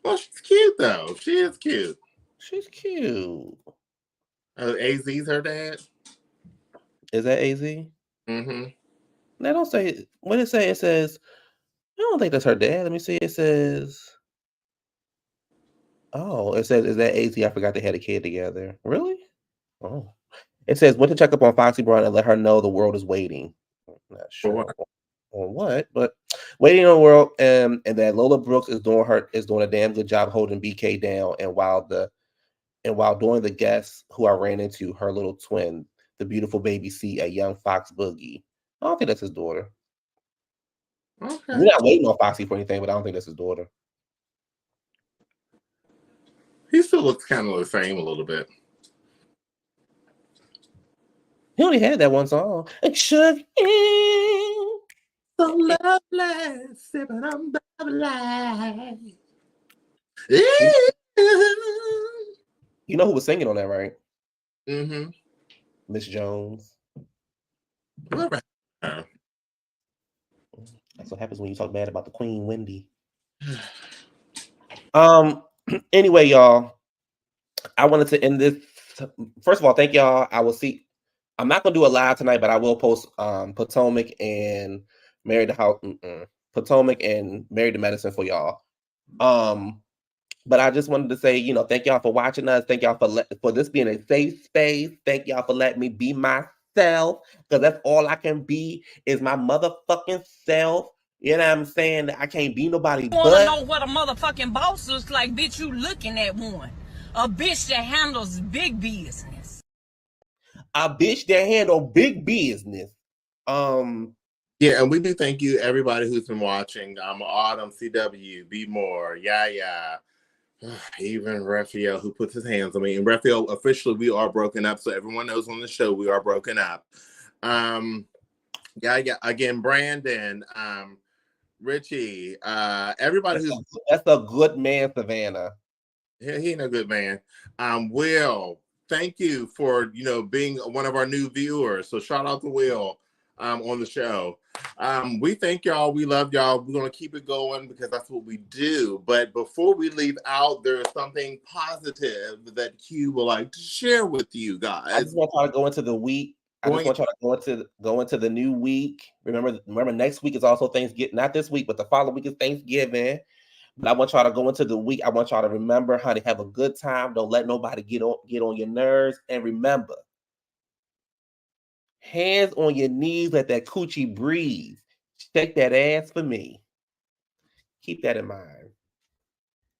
B: Oh, she's cute though. She is cute.
A: She's cute.
B: AZ's her dad.
A: Is that AZ?
B: Mm-hmm.
A: They don't say. What did it say? It says. I don't think that's her dad. Let me see. It says. Oh, it says, is that AZ? I forgot they had a kid together. Really? Oh. It says, went to check up on Foxy Brown and let her know the world is waiting. I'm not sure on what, but waiting on the world, and that Lola Brooks is doing a damn good job holding BK down, and while doing the guests who I ran into, her little twin, the beautiful baby C, a young Fox Boogie. I don't think that's his daughter.
B: Okay.
A: We're not waiting on Foxy for anything, but I don't think that's his daughter.
B: He still looks kind of the same a little bit.
A: He only had that one song. Shook
B: so lovely, sipping on bubbly.
A: You know who was singing on that, right?
B: Mm-hmm.
A: Miss Jones.
B: That's
A: what happens when you talk bad about the Queen, Wendy. Anyway, y'all, I wanted to end this. First of all, thank y'all. I will see. I'm not gonna do a live tonight, but I will post Potomac and Married to House, Potomac and Married to Medicine for y'all. But I just wanted to say, thank y'all for watching us. Thank y'all for this being a safe space. Thank y'all for letting me be myself, because that's all I can be is my motherfucking self. You know what I'm saying? I can't be nobody but.
C: Want to know what a motherfucking boss looks like? Bitch, you looking at one. A bitch that handles big business.
A: A bitch that handle big business.
B: Yeah, and we do thank you, everybody who's been watching. Autumn, CW, Be More, Yeah. Even Raphael, who puts his hands on me. And Raphael, officially, we are broken up. So everyone knows on the show, we are broken up. Yeah. Again, Brandon, Richie, everybody
A: that's a good man, Savannah.
B: He ain't a good man. Will, thank you for being one of our new viewers. So shout out to Will on the show. We thank y'all. We love y'all. We're gonna keep it going because that's what we do. But before we leave out, there is something positive that Q would like to share with you guys.
A: I just want y'all to go into the week. I just want y'all to go into the new week. Remember, next week is also Thanksgiving. Not this week, but the following week is Thanksgiving. But I want y'all to go into the week. I want y'all to remember how to have a good time. Don't let nobody get on your nerves. And remember, hands on your knees, let that coochie breathe. Shake that ass for me. Keep that in mind.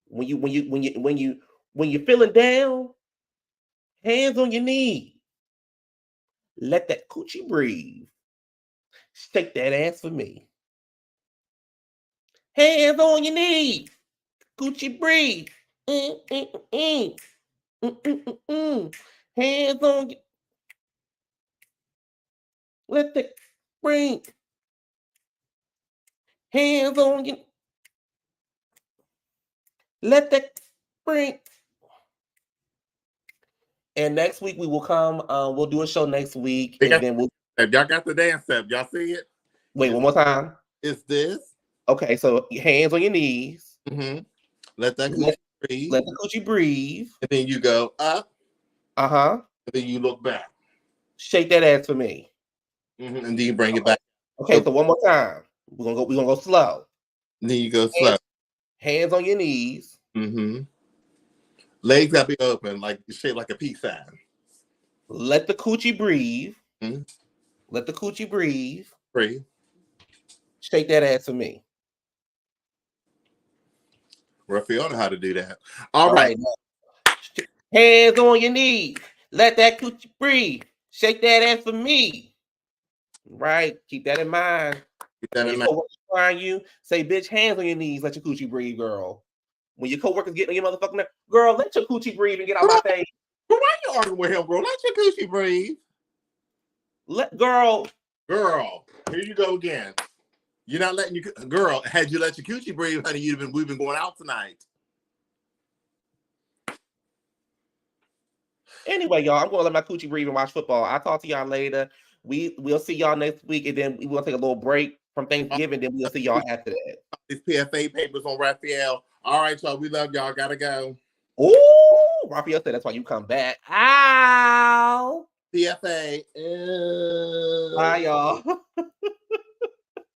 A: When you're feeling down, hands on your knees. Let that coochie breathe. Shake that ass for me. Hands on your knees. Coochie breathe. Hands on your. Let that breathe. Hands on your. Let that breathe. And next week we will come. We'll do a show next week, and then we'll.
B: Y'all got the dance step. Y'all see it?
A: Wait, one more time.
B: It's this.
A: Okay, so hands on your knees.
B: Mm-hmm. Let that coochie breathe.
A: Let the coochie breathe.
B: And then you go up.
A: And
B: then you look back.
A: Shake that ass for me.
B: Mm-hmm. And then you bring it back.
A: Okay, so one more time. We're gonna go slow.
B: And then you go slow.
A: Hands on your knees.
B: Mm-hmm. Legs gotta be open, like shaped like a peace sign.
A: Let the coochie breathe.
B: Mm-hmm.
A: Let the coochie breathe.
B: Breathe.
A: Shake that ass for me.
B: Raphael know how to do that. All right.
A: Hands on your knees. Let that coochie breathe. Shake that ass for me. Right. Keep that in mind.
B: Keep that
A: when
B: in
A: your coworkers find you, say, bitch, hands on your knees. Let your coochie breathe, girl. When your coworkers get on your motherfucking nerve, girl, let your coochie breathe and get out my face.
B: But why you arguing with him, bro? Let your coochie breathe.
A: Girl,
B: here you go again. You're not letting your girl. Had you let your coochie breathe, honey, we've been going out tonight.
A: Anyway, y'all, I'm gonna let my coochie breathe and watch football. I'll talk to y'all later. We'll see y'all next week, and then we'll take a little break from Thanksgiving. Then we'll see y'all after that.
B: These PFA papers on Raphael. All right, y'all. We love y'all. Gotta go.
A: Ooh, Raphael said that's why you come back. Ow.
B: PFA.
A: Bye, y'all.